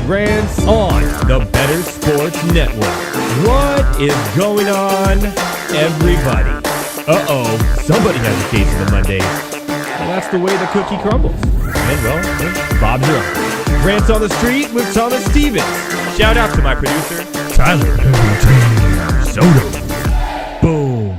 Rants on the Better Sports Network. What is going on, everybody? Somebody has a case of the Monday. And that's the way the cookie crumbles. And well, Bob's your own. Rants on the Street with Thomas Stevens. Shout out to my producer, Tyler Soto. Boom.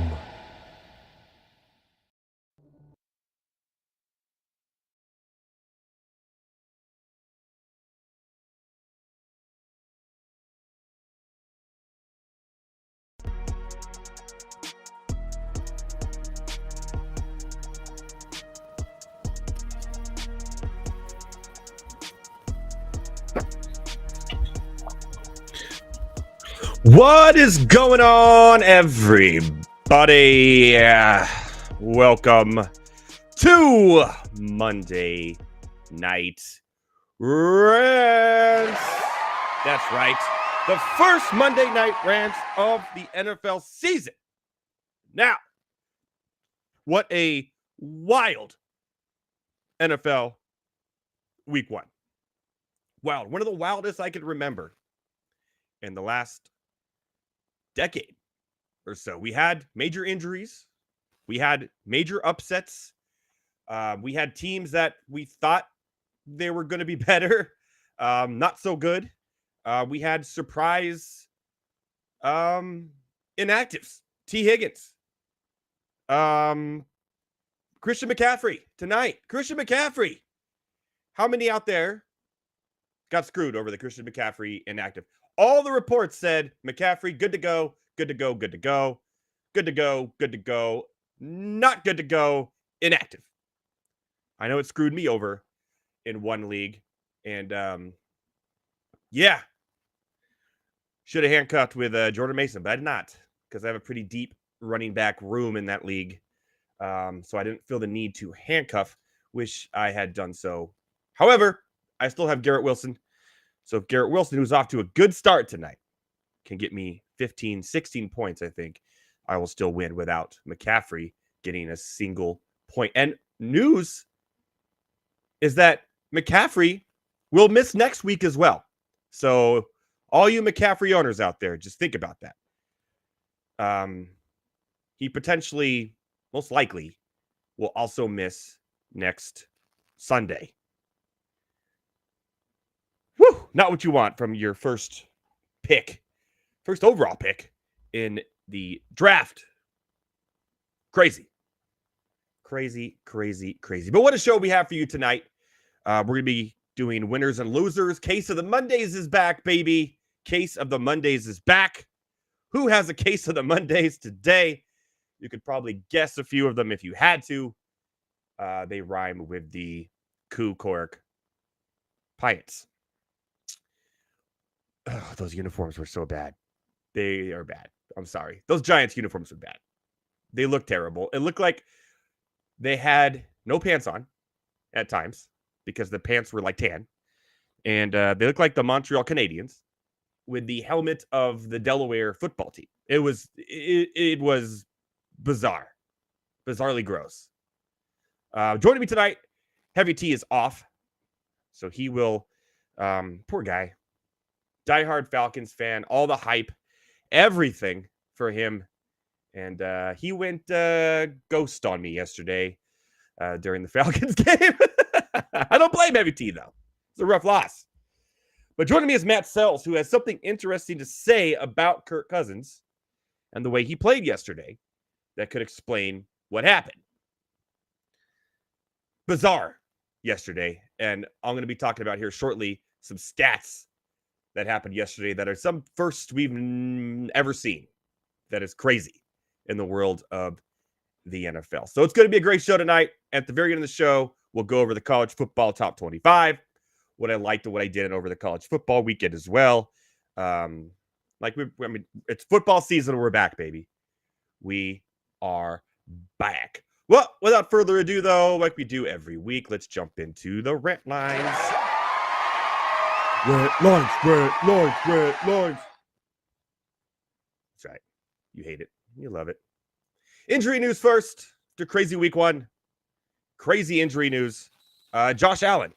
What is going on, everybody? Welcome to Monday Night Rants. That's right. The first Monday Night Rants of the NFL season. Now, what a wild NFL week one. Wild. One of the wildest I could remember in the last decade or so. We had major injuries. We had major upsets. We had teams that we thought they were going to be better. Not so good. We had surprise inactives. T. Higgins. Christian McCaffrey tonight. Christian McCaffrey. How many out there got screwed over the Christian McCaffrey inactive? All the reports said McCaffrey, good to go, good to go, good to go, good to go, good to go, not good to go, inactive. I know it screwed me over in one league. And, yeah, should have handcuffed with Jordan Mason, but I did not because I have a pretty deep running back room in that league. So I didn't feel the need to handcuff. Wish I had done so. However, I still have Garrett Wilson. So if Garrett Wilson, who's off to a good start tonight, can get me 15, 16 points, I think I will still win without McCaffrey getting a single point. And news is that McCaffrey will miss next week as well. So all you McCaffrey owners out there, just think about that. He potentially, most likely, will also miss next Sunday. Woo! Not what you want from your first overall pick in the draft. Crazy. But what a show we have for you tonight. We're going to be doing winners and losers. Case of the Mondays is back, baby. Case of the Mondays is back. Who has a case of the Mondays today? You could probably guess a few of them if you had to. They rhyme with the Coup Cork Pirates. Oh, those uniforms were so bad. They are bad. I'm sorry. Those Giants uniforms were bad. They looked terrible. It looked like they had no pants on at times because the pants were like tan. And they looked like the Montreal Canadiens with the helmet of the Delaware football team. It was bizarre. Bizarrely gross. Joining me tonight, Heavy T is off. So he will, poor guy, diehard Falcons fan, all the hype, everything for him. And he went ghost on me yesterday during the Falcons game. I don't blame Heavy T, though. It's a rough loss. But joining me is Matt Selz, who has something interesting to say about Kirk Cousins and the way he played yesterday that could explain what happened. Bizarre yesterday. And I'm going to be talking about here shortly some stats that happened yesterday that are some first we've ever seen. That is crazy in the world of the NFL. So it's going to be a great show tonight. At the very end of the show, we'll go over the college football top 25, what I liked and what I did over the college football weekend as well. It's football season. We're back, baby. We are back. Well, without further ado, though, like we do every week, let's jump into the rant lines. Rant lines. That's right. You hate it. You love it. Injury news first. The crazy week one. Crazy injury news. Josh Allen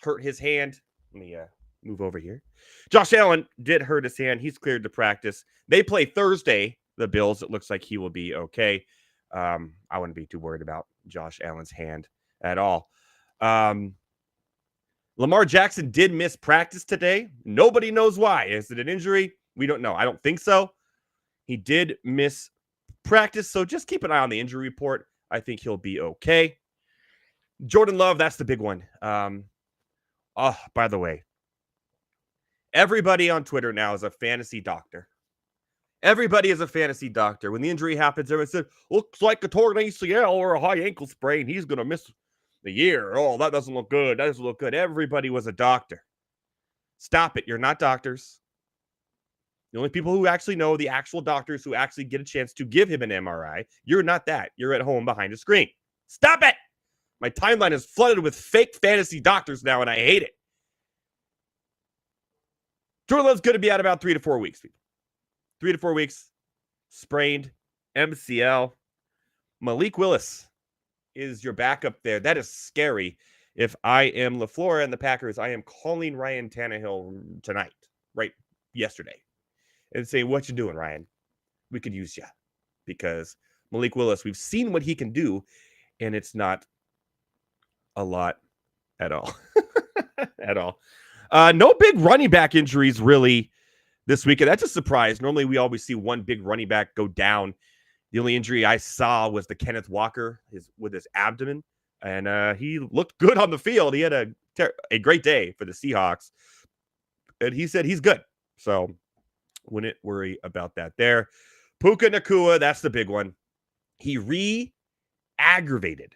hurt his hand. Let me move over here. Josh Allen did hurt his hand. He's cleared to practice. They play Thursday, the Bills. It looks like he will be okay. I wouldn't be too worried about Josh Allen's hand at all. Lamar Jackson did miss practice today. Nobody knows why. Is it an injury? We don't know. I don't think so. He did miss practice, so just keep an eye on the injury report. I think he'll be okay. Jordan Love, that's the big one. By the way, everybody on Twitter now is a fantasy doctor. Everybody is a fantasy doctor. When the injury happens, everyone said, looks like a torn ACL or a high ankle sprain. He's going to miss the year. Oh, that doesn't look good. That doesn't look good. Everybody was a doctor. Stop it. You're not doctors. The only people who actually know, the actual doctors who actually get a chance to give him an MRI, you're not that. You're at home behind a screen. Stop it. My timeline is flooded with fake fantasy doctors now, and I hate it. Jordan Love's going to be out about 3 to 4 weeks, people. 3 to 4 weeks. Sprained MCL. Malik Willis is your backup there. That is scary. If I am LaFleur and the Packers, I am calling Ryan Tannehill tonight, right yesterday, and say, what you doing, Ryan? We could use you. Because Malik Willis, we've seen what he can do, and it's not a lot at all. At all. No big running back injuries, really, this weekend. That's a surprise. Normally, we always see one big running back go down. The only injury I saw was the Kenneth Walker with his abdomen, and he looked good on the field. He had a great day for the Seahawks, and he said he's good. So wouldn't worry about that there. Puka Nacua, that's the big one. He re-aggravated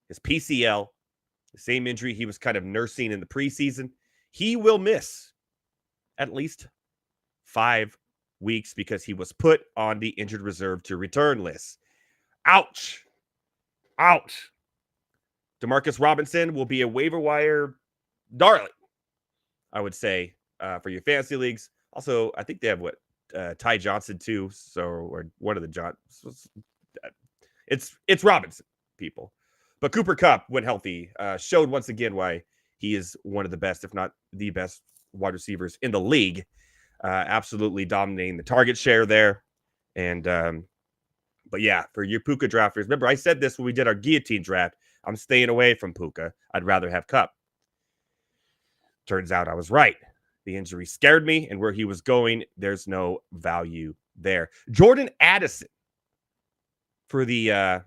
his PCL, the same injury he was kind of nursing in the preseason. He will miss at least 5 weeks because he was put on the injured reserve to return list. Ouch. Ouch. Demarcus Robinson will be a waiver wire darling, I would say, for your fantasy leagues. Also, I think they have Ty Johnson too. So, or one of the Johnsons. It's Robinson, people. But Cooper Kupp, when healthy, showed once again why he is one of the best, if not the best, wide receivers in the league. Absolutely dominating the target share there. And, but yeah, for your Puka drafters, remember I said this when we did our guillotine draft. I'm staying away from Puka. I'd rather have Kupp. Turns out I was right. The injury scared me, and where he was going, there's no value there. Jordan Addison for the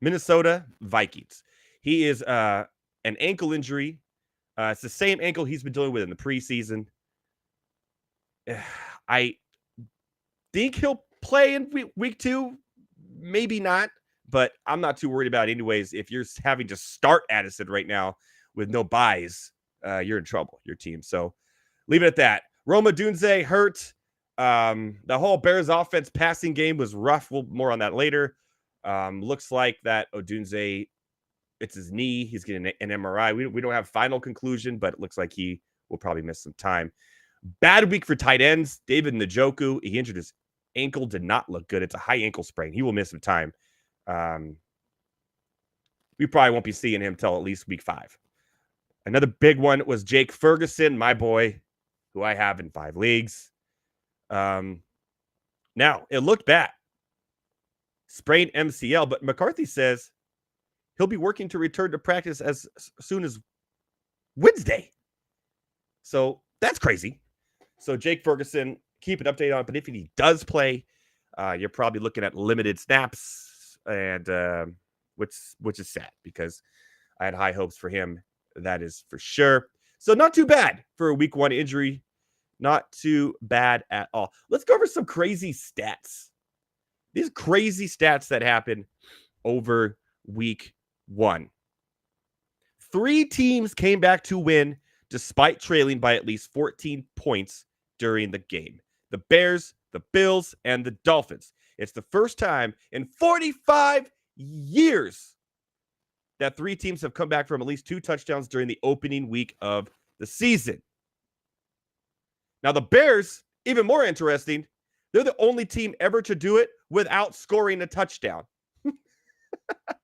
Minnesota Vikings. He is an ankle injury. It's the same ankle he's been dealing with in the preseason. I think he'll play in week 2. Maybe not, but I'm not too worried about it anyways. If you're having to start Addison right now with no buys, you're in trouble, your team. So leave it at that. Roma Dunze hurt. The whole Bears offense passing game was rough. We'll more on that later. Looks like that Odunze, it's his knee. He's getting an MRI. We don't have final conclusion, but it looks like he will probably miss some time. Bad week for tight ends. David Njoku, he injured his ankle, did not look good. It's a high ankle sprain. He will miss some time. We probably won't be seeing him till at least week 5. Another big one was Jake Ferguson, my boy, who I have in 5 leagues. Now, it looked bad. Sprained MCL, but McCarthy says he'll be working to return to practice as soon as Wednesday. So that's crazy. So Jake Ferguson, keep an update on it. But if he does play, you're probably looking at limited snaps, and which is sad because I had high hopes for him. That is for sure. So not too bad for a week 1 injury. Not too bad at all. Let's go over some crazy stats. These crazy stats that happened over week 1. 3 teams came back to win despite trailing by at least 14 points during the game. The Bears, the Bills, and the Dolphins. It's the first time in 45 years that 3 teams have come back from at least 2 touchdowns during the opening week of the season. Now, the Bears, even more interesting, they're the only team ever to do it without scoring a touchdown.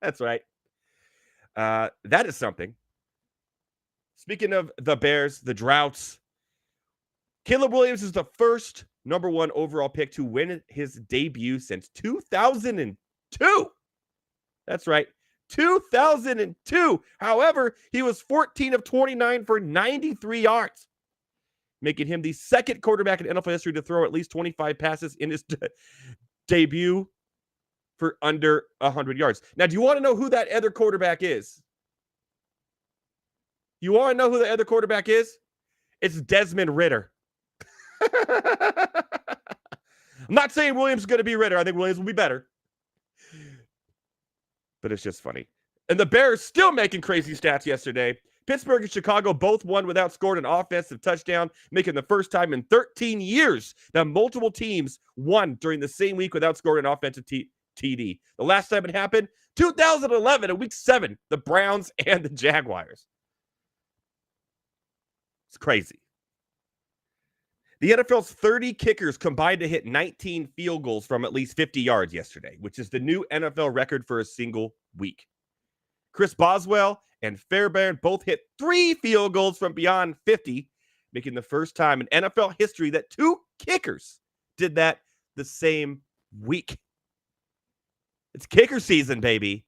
That's right. That is something. Speaking of the Bears, the Droughts, Caleb Williams is the first number 1 overall pick to win his debut since 2002. That's right. 2002. However, he was 14 of 29 for 93 yards, making him the second quarterback in NFL history to throw at least 25 passes in his debut for under 100 yards. Now, do you want to know who that other quarterback is? You want to know who the other quarterback is? It's Desmond Ridder. I'm not saying Williams is going to be Ridder. I think Williams will be better. But it's just funny. And the Bears still making crazy stats yesterday. Pittsburgh and Chicago both won without scoring an offensive touchdown, making the first time in 13 years that multiple teams won during the same week without scoring an offensive TD. The last time it happened, 2011 in week 7, the Browns and the Jaguars. It's crazy. The NFL's 30 kickers combined to hit 19 field goals from at least 50 yards yesterday, which is the new NFL record for a single week. Chris Boswell and Fairbairn both hit 3 field goals from beyond 50, making the first time in NFL history that 2 kickers did that the same week. It's kicker season, baby.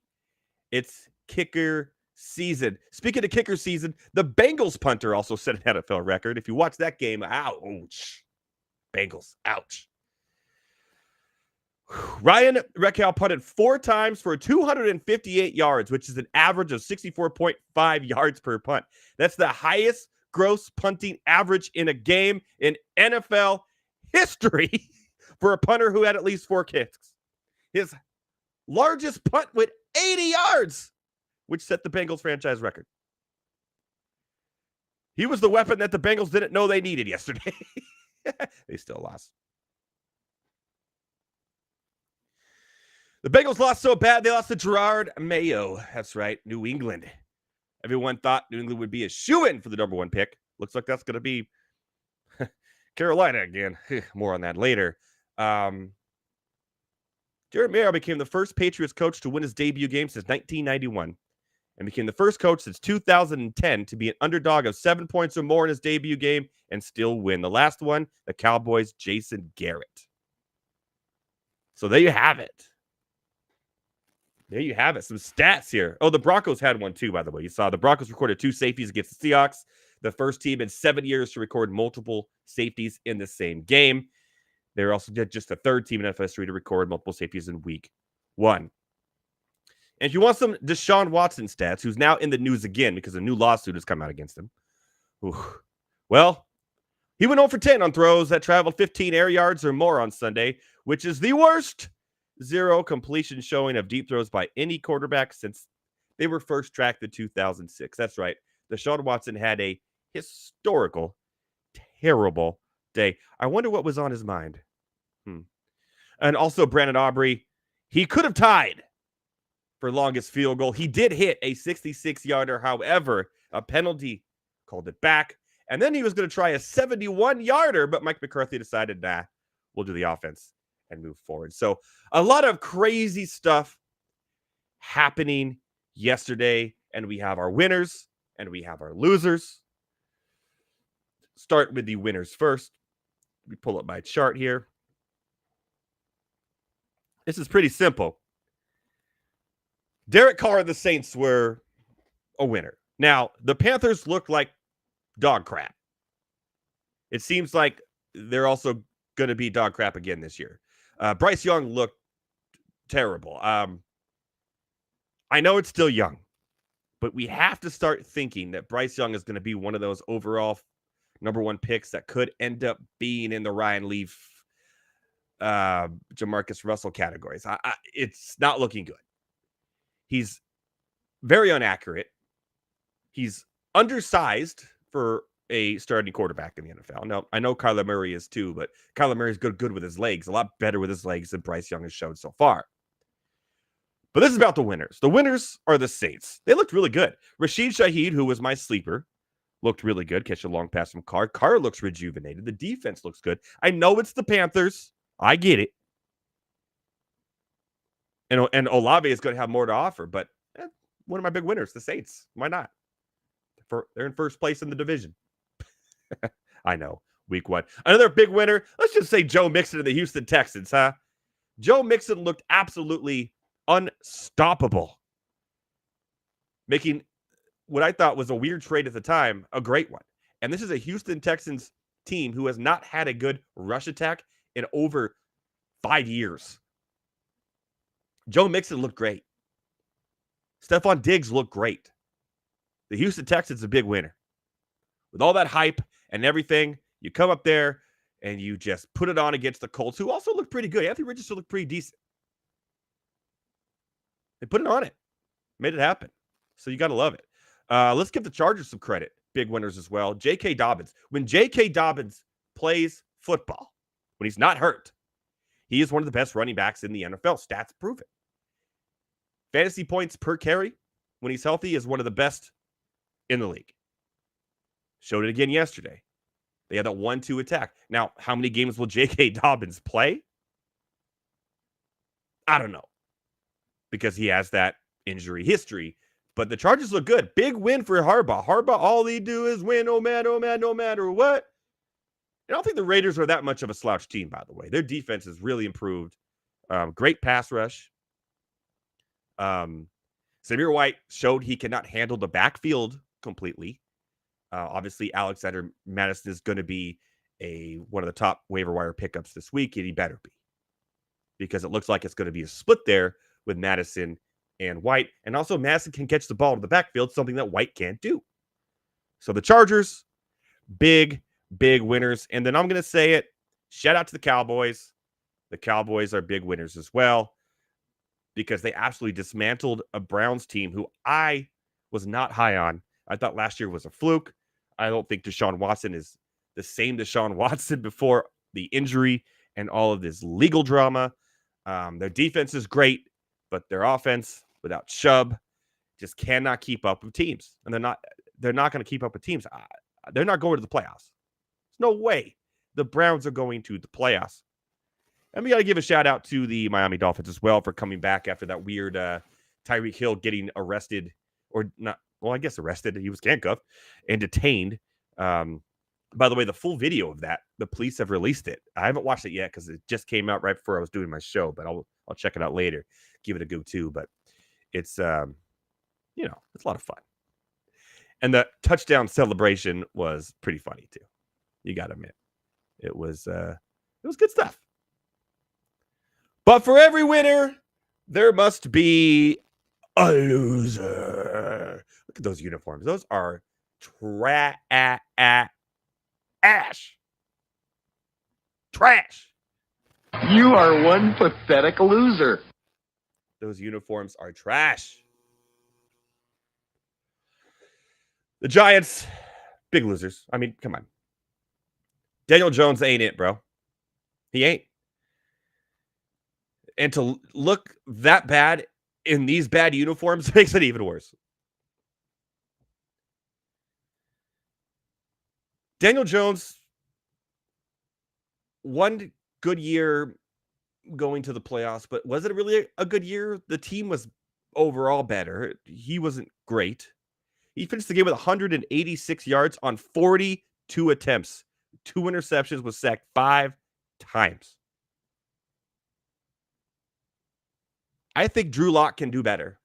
It's kicker season. Speaking of kicker season, the Bengals punter also set an NFL record. If you watch that game, ouch. Bengals, ouch. Ryan Reckel punted 4 times for 258 yards, which is an average of 64.5 yards per punt. That's the highest gross punting average in a game in NFL history for a punter who had at least 4 kicks. His largest punt with 80 yards, which set the Bengals franchise record. He was the weapon that the Bengals didn't know they needed yesterday. They still lost. The Bengals lost so bad, they lost to Gerard Mayo. That's right, New England. Everyone thought New England would be a shoo-in for the number 1 pick. Looks like that's going to be Carolina again. More on that later. Gerard Mayo became the first Patriots coach to win his debut game since 1991 and became the first coach since 2010 to be an underdog of 7 points or more in his debut game and still win. The last one, the Cowboys' Jason Garrett. So there you have it. There you have it. Some stats here. Oh, the Broncos had one too, by the way. You saw the Broncos recorded 2 safeties against the Seahawks. The first team in 7 years to record multiple safeties in the same game. They also did just the 3rd team in NFL history to record multiple safeties in week 1. And if you want some Deshaun Watson stats, who's now in the news again because a new lawsuit has come out against him. Well, he went 0 for 10 on throws that traveled 15 air yards or more on Sunday, which is the worst zero completion showing of deep throws by any quarterback since they were first tracked in 2006. That's right. Deshaun Watson had a historical, terrible day. I wonder what was on his mind. And also Brandon Aubrey, he could have tied for longest field goal. He did hit a 66-yarder. However, a penalty called it back. And then he was going to try a 71-yarder, but Mike McCarthy decided, nah, we'll do the offense and move forward. So a lot of crazy stuff happening yesterday, and we have our winners and we have our losers. Start with the winners first. Let me pull up my chart here. This is pretty simple. Derek Carr and the Saints were a winner. Now, the Panthers looked like dog crap. It seems like they're also going to be dog crap again this year. Bryce Young looked terrible. I know it's still young, but we have to start thinking that Bryce Young is going to be one of those overall number one picks that could end up being in the Ryan Leaf, Jamarcus Russell categories. It's not looking good. He's very inaccurate. He's undersized for a starting quarterback in the NFL. Now, I know Kyler Murray is too, but Kyler Murray is good with his legs, a lot better with his legs than Bryce Young has shown so far. But this is about the winners. The winners are the Saints. They looked really good. Rashid Shaheed, who was my sleeper, looked really good. Catch a long pass from Carr. Carr looks rejuvenated. The defense looks good. I know it's the Panthers. I get it. And Olave is going to have more to offer, but one of my big winners, the Saints. Why not? They're in first place in the division. I know. Week 1. Another big winner. Let's just say Joe Mixon of the Houston Texans, huh? Joe Mixon looked absolutely unstoppable, making what I thought was a weird trade at the time a great one. And this is a Houston Texans team who has not had a good rush attack in over 5 years. Joe Mixon looked great. Stephon Diggs looked great. The Houston Texans a big winner. With all that hype and everything, you come up there and you just put it on against the Colts, who also looked pretty good. Anthony Richardson looked pretty decent. They put it on it. Made it happen. So you got to love it. Let's give the Chargers some credit. Big winners as well. J.K. Dobbins. When J.K. Dobbins plays football, when he's not hurt, he is one of the best running backs in the NFL. Stats prove it. Fantasy points per carry, when he's healthy, is one of the best in the league. Showed it again yesterday. They had that 1-2 attack. Now, how many games will J.K. Dobbins play? I don't know. Because he has that injury history. But the Chargers look good. Big win for Harbaugh. Harbaugh, all they do is win no matter what. I don't think the Raiders are that much of a slouch team, by the way. Their defense has really improved. Great pass rush. Samir White showed he cannot handle the backfield completely. Obviously, Alexander Madison is going to be one of the top waiver wire pickups this week, and he better be. Because it looks like it's going to be a split there with Madison and White. And also, Madison can catch the ball to the backfield, something that White can't do. So the Chargers, big winners. And then I'm going to say it, shout out to the Cowboys. The Cowboys are big winners as well, because they absolutely dismantled a Browns team who I was not high on. I thought last year was a fluke. I don't think Deshaun Watson is the same Deshaun Watson before the injury and all of this legal drama. Their defense is great, but their offense without Chubb just cannot keep up with teams. And they're not going to keep up with teams. They're not going to the playoffs. There's no way the Browns are going to the playoffs. And we got to give a shout out to the Miami Dolphins as well for coming back after that weird Tyreek Hill getting arrested, or not. Well, I guess arrested. He was handcuffed and detained. By the way, the full video of that, the police have released it. I haven't watched it yet because it just came out right before I was doing my show, but I'll check it out later. Give it a go too. But it's it's a lot of fun. And the touchdown celebration was pretty funny too. You got to admit, it was good stuff. But for every winner, there must be a loser. Look at those uniforms. Those are trash. Trash. You are one pathetic loser. Those uniforms are trash. The Giants, big losers. I mean, come on. Daniel Jones ain't it, bro. He ain't. And to look that bad in these bad uniforms makes it even worse. Daniel Jones, one good year going to the playoffs, but was it really a good year? The team was overall better. He wasn't great. He finished the game with 186 yards on 42 attempts, 2 interceptions, was sacked 5 times. I think Drew Lock can do better.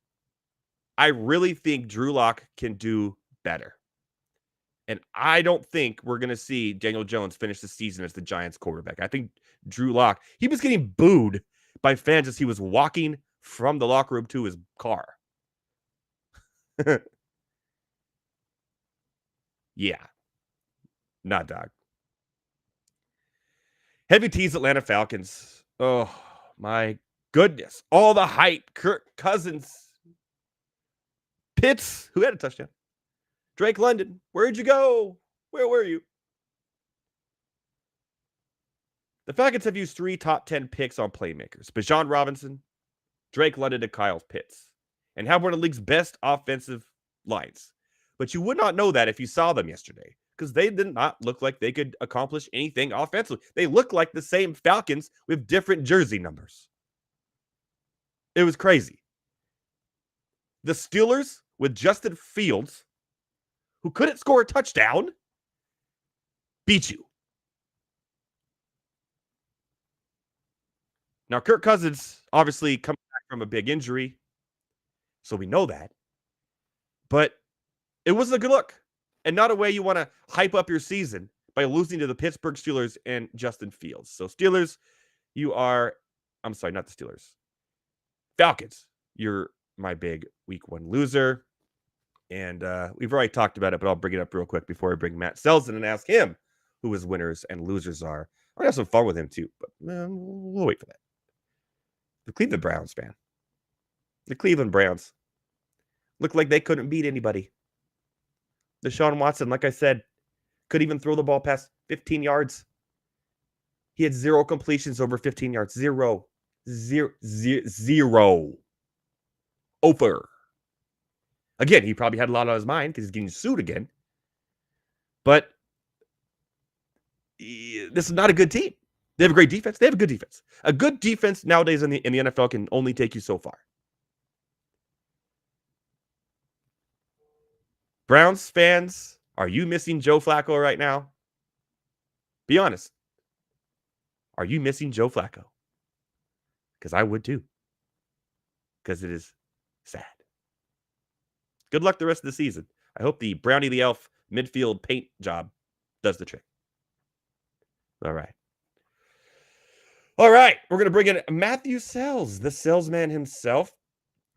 I really think Drew Lock can do better. And I don't think we're going to see Daniel Jones finish the season as the Giants quarterback. I think Drew Lock, he was getting booed by fans as he was walking from the locker room to his car. Yeah. Not dog. Heavy T's Atlanta Falcons. Oh, my goodness. All the hype. Kirk Cousins. Pitts, who had a touchdown. Drake London, where'd you go? Where were you? The Falcons have used 3 top 10 picks on playmakers. Bijan Robinson, Drake London, and Kyle Pitts. And have one of the league's best offensive lines. But you would not know that if you saw them yesterday. Because they did not look like they could accomplish anything offensively. They look like the same Falcons with different jersey numbers. It was crazy. The Steelers with Justin Fields, who couldn't score a touchdown, beat you. Now, Kirk Cousins obviously coming back from a big injury, so we know that. But it wasn't a good look, and not a way you want to hype up your season by losing to the Pittsburgh Steelers and Justin Fields. So Steelers, I'm sorry, not the Steelers. Falcons, you're my big week 1 loser. And we've already talked about it, but I'll bring it up real quick before I bring Matt Selz in and ask him who his winners and losers are. I'm going to have some fun with him too, but we'll wait for that. The Cleveland Browns, man. The Cleveland Browns looked like they couldn't beat anybody. Deshaun Watson, like I said, could even throw the ball past 15 yards. He had 0 completions over 15 yards. Zero. Over. Again, he probably had a lot on his mind because he's getting sued again. But this is not a good team. They have a great defense. They have a good defense. A good defense nowadays in the NFL can only take you so far. Browns fans, are you missing Joe Flacco right now? Be honest. Are you missing Joe Flacco? Because I would too. Because it is sad. Good luck the rest of the season. I hope the Brownie the Elf midfield paint job does the trick. All right. We're going to bring in Matthew Selz, the salesman himself,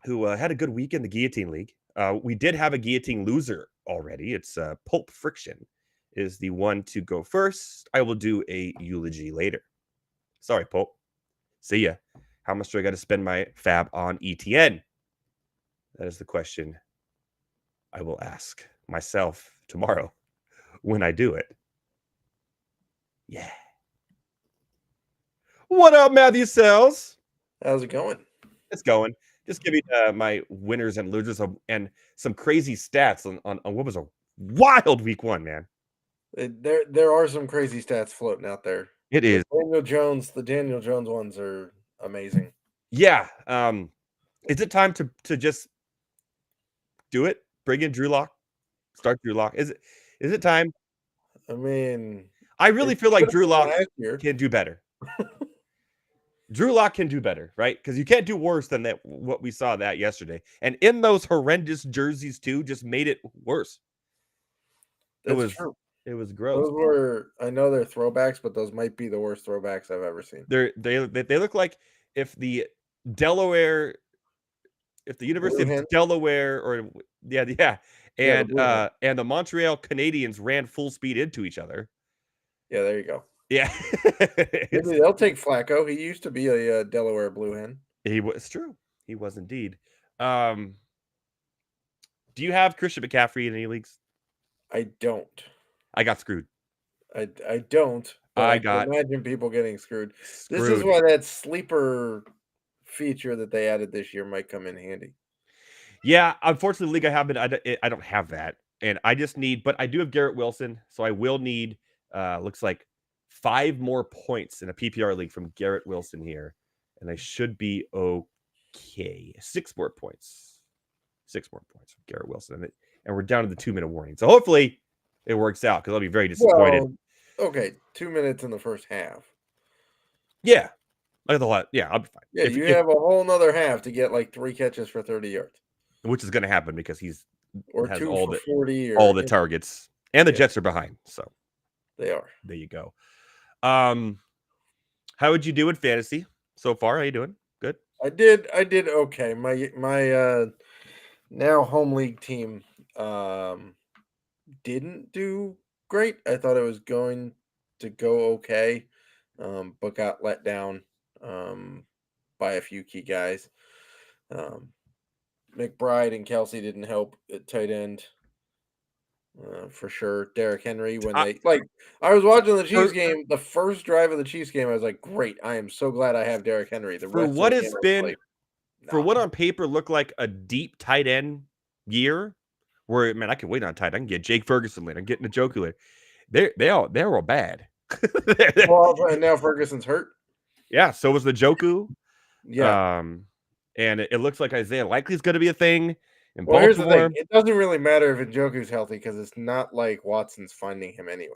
who had a good week in the Guillotine League. We did have a Guillotine loser already. It's Pulp Friction is the one to go first. I will do a eulogy later. Sorry, Pulp. See ya. How much do I got to spend my fab on ETN? That is the question I will ask myself tomorrow when I do it. Yeah. What up, Matthew Selz? How's it going? It's going. Just give me my winners and losers and some crazy stats on what was a wild week 1, man. There are some crazy stats floating out there. It is. The Daniel Jones ones are amazing. Yeah. Is it time to just do it? Bring in Drew Lock? Start Drew Lock? Is it time? I mean, I really feel like Drew Lock can do better. Drew Lock can do better, right? Because you can't do worse than that. What we saw that yesterday, and in those horrendous jerseys too, just made it worse. True. It was gross. Those were, I know they're throwbacks, but those might be the worst throwbacks I've ever seen. They look like if the Delaware if the University Blue of Hen? Delaware or yeah, Yeah, the Blue Hen. and the Montreal Canadiens ran full speed into each other. Yeah, there you go. Yeah, Maybe they'll take Flacco. He used to be a Delaware Blue Hen. he was true. He was indeed. Do you have Christian McCaffrey in any leagues? I don't. I got screwed. I don't. But I I got can imagine people getting screwed. This is screwed. why that sleeper feature that they added this year might come in handy. Yeah, unfortunately, the league I have been, I don't have that, and I just need, but I do have Garrett Wilson, so I will need. Looks like 5 more points in a PPR league from Garrett Wilson here, and I should be okay. 6 more points. 6 more points from Garrett Wilson, and we're down to the 2-minute warning. So hopefully it works out because I'll be very disappointed. Well, okay, 2 minutes in the first half. Yeah, like the lot. Yeah, I'll be fine. Yeah, you have a whole nother half to get like 3 catches for 30 yards, which is going to happen because he's or has 2 all for the 40, or all the targets, and the Yeah. Jets are behind. So they are. there you go. How would you do in fantasy so far? How you doing? Good. I did okay. My now home league team didn't do great. I thought it was going to go okay, but got let down by a few key guys. McBride and Kelsey didn't help at tight end. For sure. Derrick Henry, when they I was watching the Chiefs game, the first drive of the Chiefs game, I was like, great, I am so glad I have Derrick Henry. The for rest what of the has game, I was been like, for nah. what on paper looked like a deep tight end year, where man, I can wait on tight. I can get Jake Ferguson later. I'm getting Njoku later. They're all bad. Well, and now Ferguson's hurt. Yeah, so was the Njoku. Yeah. And it looks like Isaiah Likely's going to be a thing in Well, here's the Baltimore. thing. It doesn't really matter if Njoku's healthy because it's not like Watson's finding him anyway.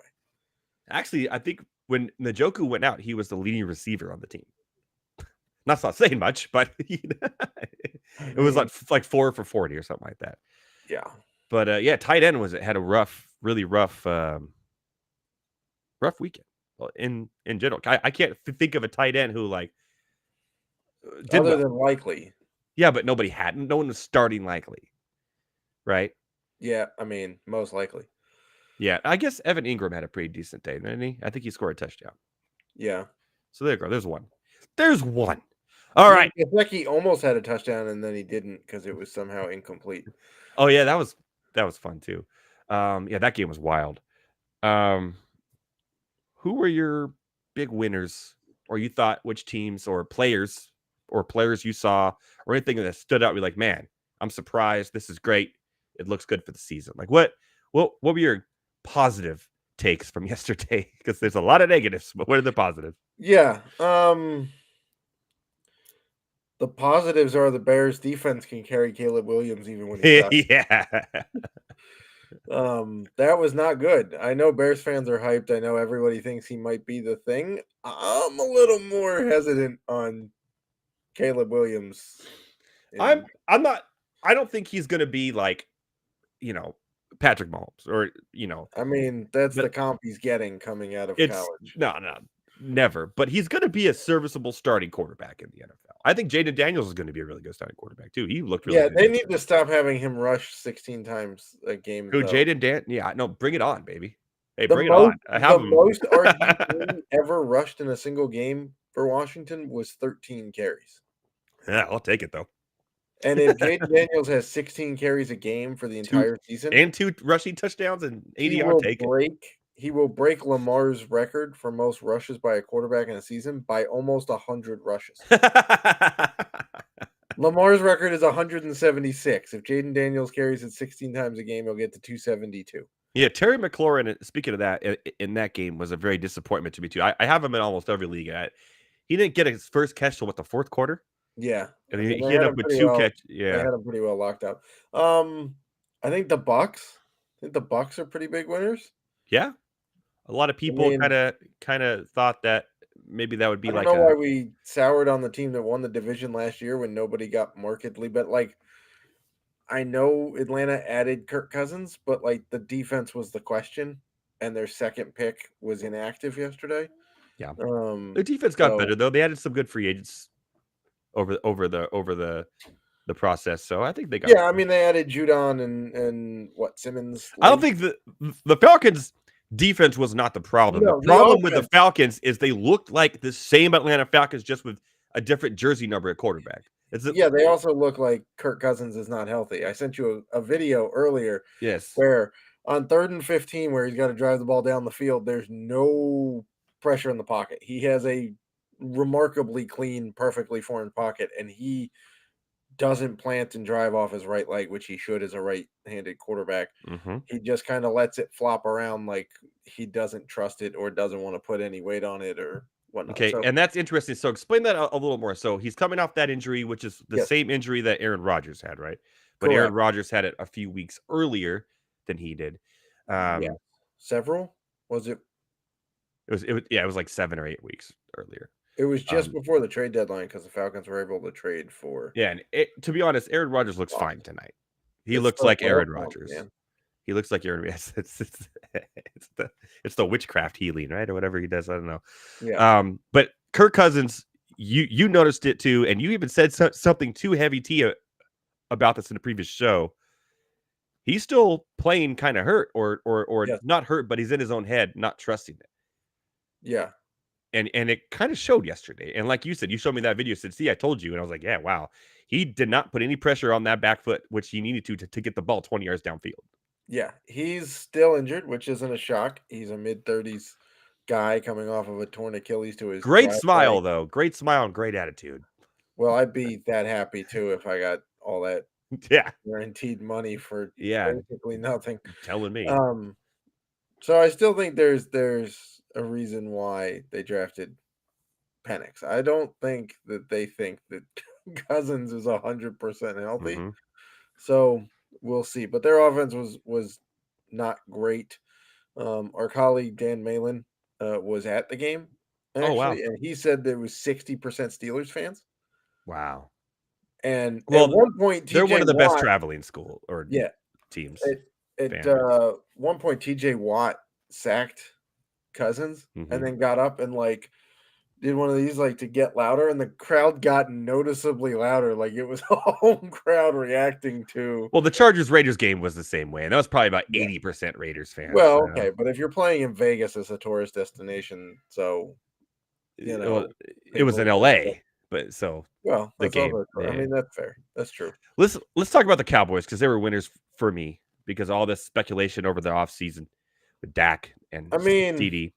Actually, I think when Njoku went out, he was the leading receiver on the team. That's not saying much, but it was like 4 for 40 or something like that. Yeah. But yeah, tight end had a really rough weekend. Well, in general, I can't think of a tight end who like did Other well. than Likely. Yeah, but no one was starting Likely, right? Yeah, I mean, most likely. Yeah, I guess Evan Ingram had a pretty decent day, didn't he? I think he scored a touchdown. Yeah. So there you go. There's one. There's one. All right. Gesicki almost had a touchdown and then he didn't because it was somehow incomplete. Oh yeah, that was fun too. Yeah, that game was wild. Who were your big winners, or you thought which teams or players you saw or anything that stood out? You're like, man, I'm surprised. This is great. It looks good for the season. Like what were your positive takes from yesterday? Because there's a lot of negatives, but what are the positives? Yeah. The positives are the Bears defense can carry Caleb Williams even when he's Yeah. That was not good. I know Bears fans are hyped. I know everybody thinks he might be the thing. I'm a little more hesitant on Caleb Williams. I'm not. I don't think he's going to be like, Patrick Mahomes or I mean, that's the comp he's getting coming out of college. No, never. But he's going to be a serviceable starting quarterback in the NFL. I think Jaden Daniels is going to be a really good starting quarterback too. He looked really good. They need to stop having him rush 16 times a game. Who, Jaden Dan? Yeah, no, bring it on, baby. Hey, bring it on. The most RG3 ever rushed in a single game for Washington was 13 carries. Yeah, I'll take it though. And if Jaden Daniels has 16 carries a game for the entire season and 2 rushing touchdowns and 80 yards, he will break Lamar's record for most rushes by a quarterback in a season by almost 100 rushes. Lamar's record is 176. If Jaden Daniels carries it 16 times a game, he'll get to 272. Yeah, Terry McLaurin, speaking of that, in that game was a very disappointment to me too. I have him in almost every league. He didn't get his first catch till the fourth quarter. Yeah, and he ended up with 2 catches. Yeah, they had him pretty well locked up. I think the Bucks are pretty big winners. Yeah, a lot of people kind of thought that maybe that would be I don't know why we soured on the team that won the division last year when nobody got markedly, but like I know Atlanta added Kirk Cousins, but like the defense was the question, and their second pick was inactive yesterday. Yeah, the defense got better though. They added some good free agents over the the process. So I think they got. Yeah, I mean they added Judon and what Simmons. I don't think the Falcons' defense was not the problem. No, The the problem with the offense- Falcons is they looked like the same Atlanta Falcons, just with a different jersey number at quarterback. Yeah, they also look like Kirk Cousins is not healthy. I sent you a video earlier yes. where on 3rd and 15, where he's got to drive the ball down the field, there's no pressure in the pocket. He has a remarkably clean, perfectly formed pocket, and he doesn't plant and drive off his right leg, which he should as a right-handed quarterback. Mm-hmm. He just kind of lets it flop around like he doesn't trust it or doesn't want to put any weight on it or whatnot. Okay, So, and that's interesting. So explain that a little more. So he's coming off that injury, which is the Yes. same injury that Aaron Rodgers had, right? But Aaron Correct. Rodgers had it a few weeks earlier than he did. Yeah. Several? Was it? It was like 7 or 8 weeks earlier. It was just Um, before the trade deadline because the Falcons were able to trade for. Yeah, and to be honest, Aaron Rodgers looks Wow. fine tonight. He It's looks the like Aaron playoff mode, Rodgers. man. He looks like Aaron. Yes, it's the witchcraft healing, right, or whatever he does. I don't know. Yeah. But Kirk Cousins, you noticed it too, and you even said something to Heavy T about this in the previous show. He's still playing kind of hurt, or Yes. not hurt, but he's in his own head, not trusting it. Yeah. And it kind of showed yesterday. And like you said, you showed me that video. Said, "See, I told you." And I was like, "Yeah, wow." He did not put any pressure on that back foot, which he needed to get the ball 20 yards downfield. Yeah. He's still injured, which isn't a shock. He's a mid-30s guy coming off of a torn Achilles to his Great right smile, leg. though. Great smile and great attitude. Well, I'd be that happy too if I got all that Yeah, guaranteed money for yeah. basically nothing. Telling me. So I still think there's a reason why they drafted Penix. I don't think that they think that Cousins is 100% healthy. Mhm. So we'll see. But their offense was not great. Our colleague Dan Malin was at the game actually, Oh, wow. and he said there was 60% Steelers fans. Wow. And Well, at one point, they're one TJ of the best Watt, traveling school or yeah, teams. at fan one point, TJ Watt sacked Cousins Mhm. and then got up and like did one of these like to get louder, and the crowd got noticeably louder, like it was a home crowd reacting to. Well, the Chargers-Raiders game was the same way, and that was probably about Yeah. 80% Raiders fans. Well, okay, but if you're playing in Vegas as a tourist destination, so you Well, know it was people in will- LA, but so Well, the that's game. also true. I Yeah. mean, that's fair. That's true. Let's talk about the Cowboys because they were winners for me because all this speculation over the offseason with Dak and I mean, CD.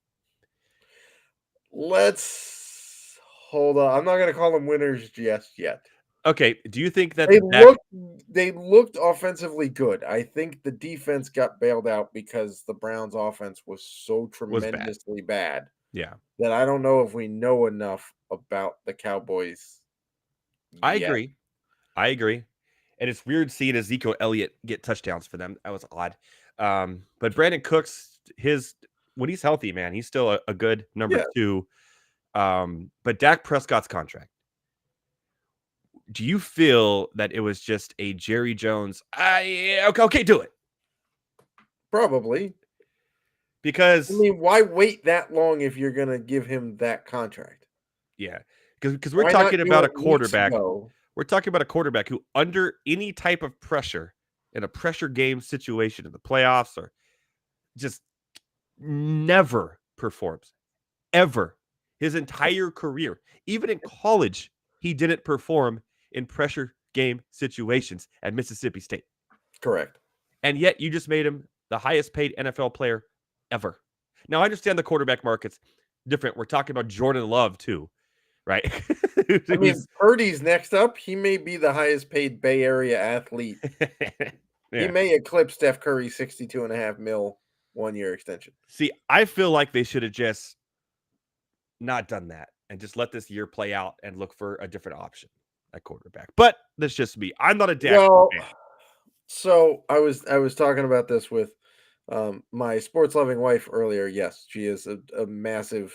Let's hold on. I'm not going to call them winners just yet. Okay, do you think that They looked offensively good. I think the defense got bailed out because the Browns' offense was so tremendously bad Yeah, that I don't know if we know enough about the Cowboys. I yet. agree. And it's weird seeing Ezekiel Elliott get touchdowns for them. That was odd. But Brandon Cooks, when he's healthy, man, he's still a good number 2. But Dak Prescott's contract. Do you feel that it was just a Jerry Jones? Okay, do it. Probably. Because I mean, why wait that long if you're going to give him that contract? Yeah, because we're talking about a quarterback. We're talking about a quarterback who, under any type of pressure in a pressure game situation in the playoffs, or just never performs, ever. His entire career, even in college, he didn't perform in pressure game situations at Mississippi State. Correct. And yet you just made him the highest paid NFL player ever. Now, I understand the quarterback market's different. We're talking about Jordan Love too, right? I mean, Purdy's next up. He may be the highest paid Bay Area athlete. He may eclipse Steph Curry's $62.5 million 1-year extension. See, I feel like they should have just not done that and just let this year play out and look for a different option at quarterback. But that's just me. I'm not a Dak fan. So I was talking about this with my sports loving wife earlier. Yes, she is a massive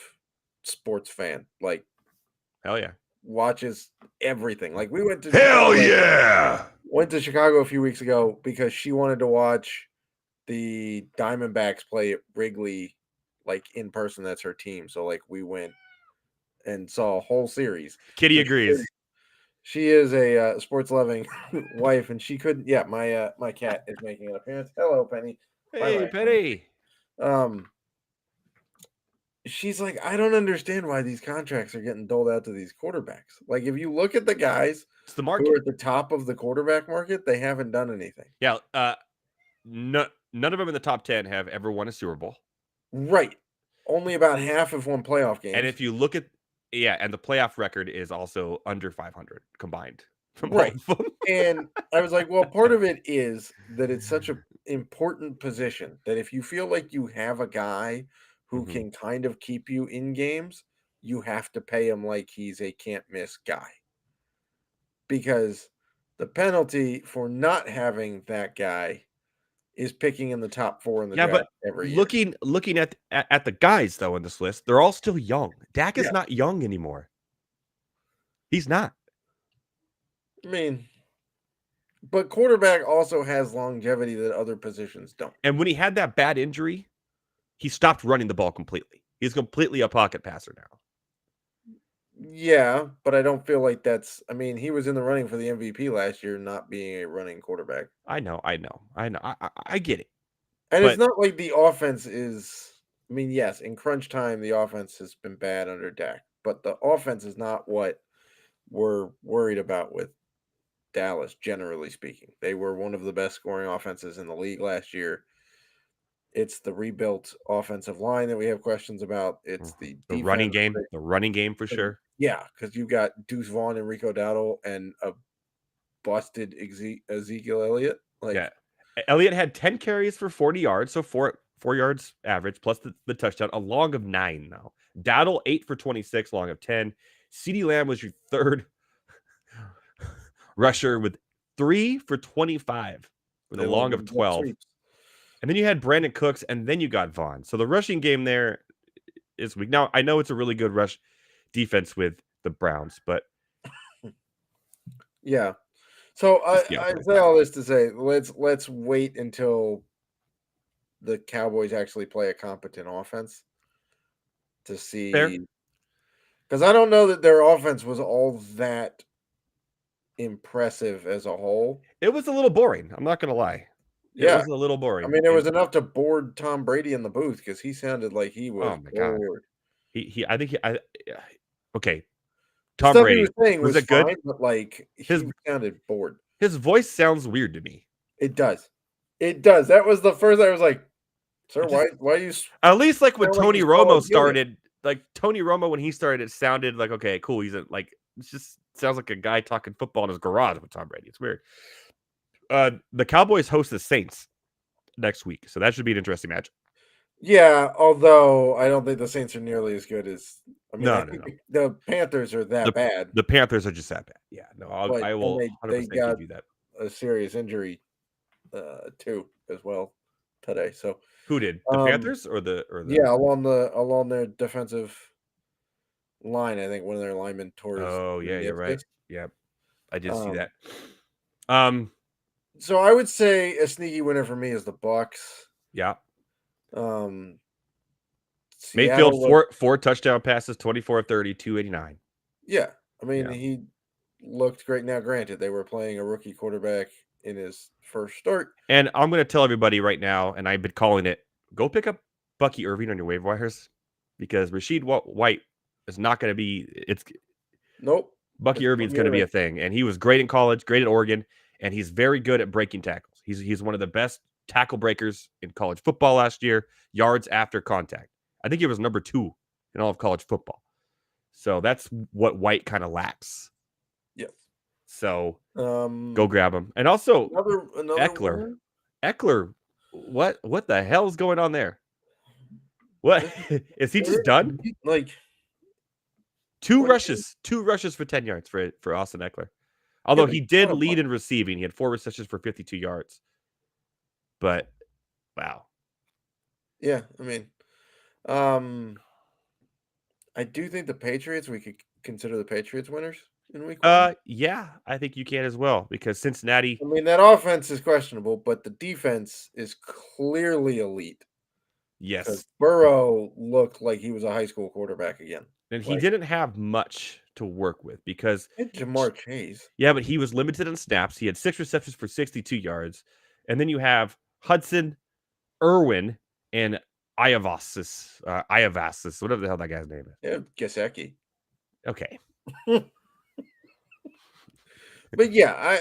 sports fan. Like, hell yeah, watches everything. Like, we went to went to Chicago a few weeks ago because she wanted to watch the Diamondbacks play at Wrigley, like in person. That's her team. So like we went and saw a whole series. Kitty agrees. She is a sports loving wife, and she couldn't. Yeah, my cat is making an appearance. Hello, Penny. Hey, Bye-bye. Penny. She's like, I don't understand why these contracts are getting doled out to these quarterbacks. Like, if you look at the guys It's the who market. are at the top of the quarterback market, they haven't done anything. Yeah. None of them in the top 10 have ever won a Super Bowl. Right. Only about half have won playoff games. And if you look at, and the playoff record is also under 500 combined from Right. all of them. And I was like, well, part of it is that it's such an important position that if you feel like you have a guy who Mhm. can kind of keep you in games, you have to pay him like he's a can't miss guy. Because the penalty for not having that guy is picking in the top 4 in the Yeah, draft but every year. looking at the guys though in this list, they're all still young. Dak is Yeah. not young anymore. He's not. I mean, but quarterback also has longevity that other positions don't. And when he had that bad injury, he stopped running the ball completely. He's completely a pocket passer now. Yeah, but I don't feel like that's. I mean, he was in the running for the MVP last year, not being a running quarterback. I know. I get it. And But it's not like the offense is. I mean, yes, in crunch time, the offense has been bad under Dak, but the offense is not what we're worried about with Dallas, generally speaking. They were one of the best scoring offenses in the league last year. It's the rebuilt offensive line that we have questions about. It's the running defense. game for sure. Yeah, because you got Deuce Vaughn and Rico Dowdle and a busted Ezekiel Elliott. Like, Yeah. Elliott had 10 carries for 40 yards, so 4 yards average plus the touchdown, a long of 9 though. Dowdle 8 for 26, long of 10. CeeDee Lamb was your third rusher with 3 for 25 with a long of 12. And then you had Brandon Cooks, and then you got Vaughn. So the rushing game there is weak. Now, I know it's a really good rush defense with the Browns, but yeah. So I opposite. say all this to say let's wait until the Cowboys actually play a competent offense to see, because I don't know that their offense was all that impressive as a whole. It was a little boring. I'm not gonna lie. It Yeah. was a little boring. I mean, there was enough to board Tom Brady in the booth because he sounded like he was Oh my God. bored. Okay. The Tom stuff Brady. he was saying was it good? fine, but like he sounded bored. His voice sounds weird to me. It does. It does. That was the first I was like, sir, why are you at least like when sound like Tony you Romo swallowed started, like Tony Romo when he started, it sounded like okay, cool. He's like it just sounds like a guy talking football in his garage with Tom Brady. It's weird. The Cowboys host the Saints next week, so that should be an interesting match. Yeah, although I don't think the Saints are nearly as good as. I mean, I No. think the Panthers are that bad. The Panthers are just that bad. Yeah, no, But I will 100% they got give you that. a serious injury too as well today. So Who did the Panthers or the yeah, along their defensive line, I think one of their linemen tore his. Oh yeah, you're right. Yeah, I did see that. So I would say a sneaky winner for me is the Bucks. Yeah. Seattle Mayfield 4 touchdown passes, 24 of 30, 289. Yeah, I mean he looked great. Now, granted, they were playing a rookie quarterback in his first start. And I'm going to tell everybody right now, and I've been calling it, go pick up Bucky Irving on your waiver wires because Rashid White is not going to be. Nope. Bucky Irving's going to be a thing, and he was great in college, great at Oregon, and he's very good at breaking tackles. He's one of the best tackle breakers in college football last year, yards after contact. I think he was number 2 in all of college football. So that's what White kind of lacks. Yes. So go grab him. And also another Eckler. winner? Eckler, what the hell is going on there? What is he just done? Like 2 rushes for 10 yards for Austin Eckler. Although he did lead in receiving. He had 4 receptions for 52 yards. But wow. Yeah, I mean, I do think the Patriots, we could consider the Patriots winners in week 1. Yeah, I think you can as well because Cincinnati. I mean, that offense is questionable, but the defense is clearly elite. Yes. Burrow looked like he was a high school quarterback again. And he didn't have much to work with because And Jamar Chase. yeah, but he was limited on snaps. He had 6 receptions for 62 yards. And then you have Hudson, Irwin, and Iavasis, whatever the hell that guy's name is. Yeah, Gesicki. Okay. But yeah,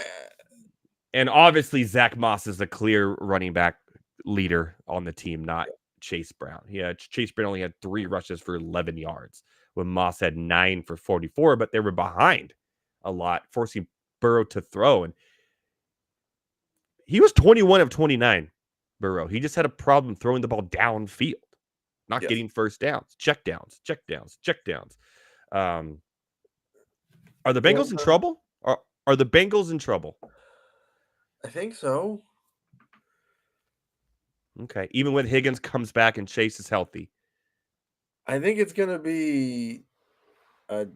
And obviously Zach Moss is the clear running back leader on the team, not Chase Brown. Yeah, Chase Brown only had 3 rushes for 11 yards when Moss had 9 for 44, but they were behind a lot, forcing Burrow to throw. And he was 21 of 29, Burrow. He just had a problem throwing the ball downfield, not getting first downs, check downs. Are the Bengals in trouble? Are the Bengals in trouble? I think so. Okay. Even when Higgins comes back and Chase is healthy. I think it's going to be a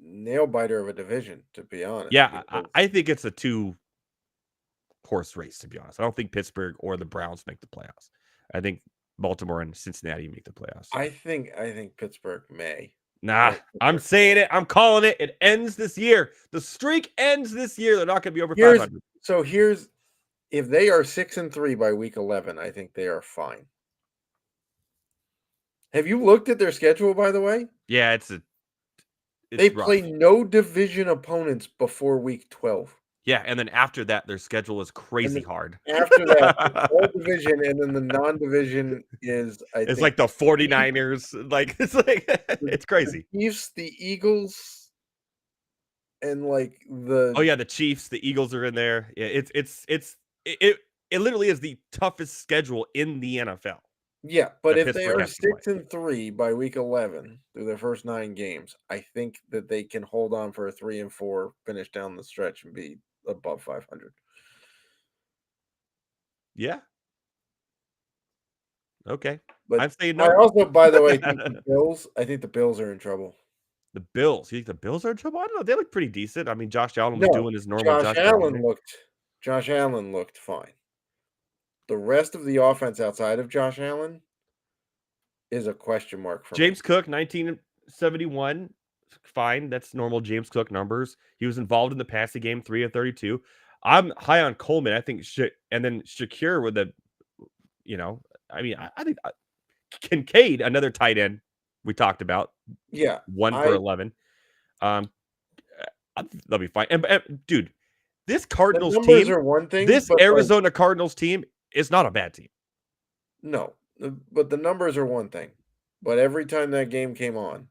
nail biter of a division, to be honest. Yeah, I think it's a 2-horse race, to be honest. I don't think Pittsburgh or the Browns make the playoffs. I think Baltimore and Cincinnati make the playoffs. I think Pittsburgh may. Nah, I'm saying it. I'm calling it. It ends this year. The streak ends this year. They're not going to be over 500. So if they are 6-3 by week 11, I think they are fine. Have you looked at their schedule, by the way? Yeah, they rough. play no division opponents before week 12. Yeah, and then after that, their schedule is crazy hard. After that, all division, and then the non-division is it's like the 49ers. Like it's crazy. The Chiefs, the Eagles, and like the Chiefs, the Eagles are in there. Yeah, it literally is the toughest schedule in the NFL. Yeah, but if they are 6-3 by week 11 through their first 9 games, I think that they can hold on for a 3-4 finish down the stretch and be above 500. Yeah. Okay. But I'm saying no. I also, by the way, think the Bills are in trouble. The Bills. You think the Bills are in trouble? I don't know. They look pretty decent. I mean, Josh Allen was doing his normal. Josh Allen looked fine. The rest of the offense outside of Josh Allen is a question mark for James Cook, 1971. Fine. That's normal James Cook numbers. He was involved in the passing game, 3 of 32. I'm high on Coleman. I think and then Shakir with I think Kincaid, another tight end we talked about. Yeah. 1 for 11. They'll be fine. And dude, this Cardinals team are one thing. This Arizona Cardinals team is not a bad team. No, but the numbers are one thing. But every time that game came on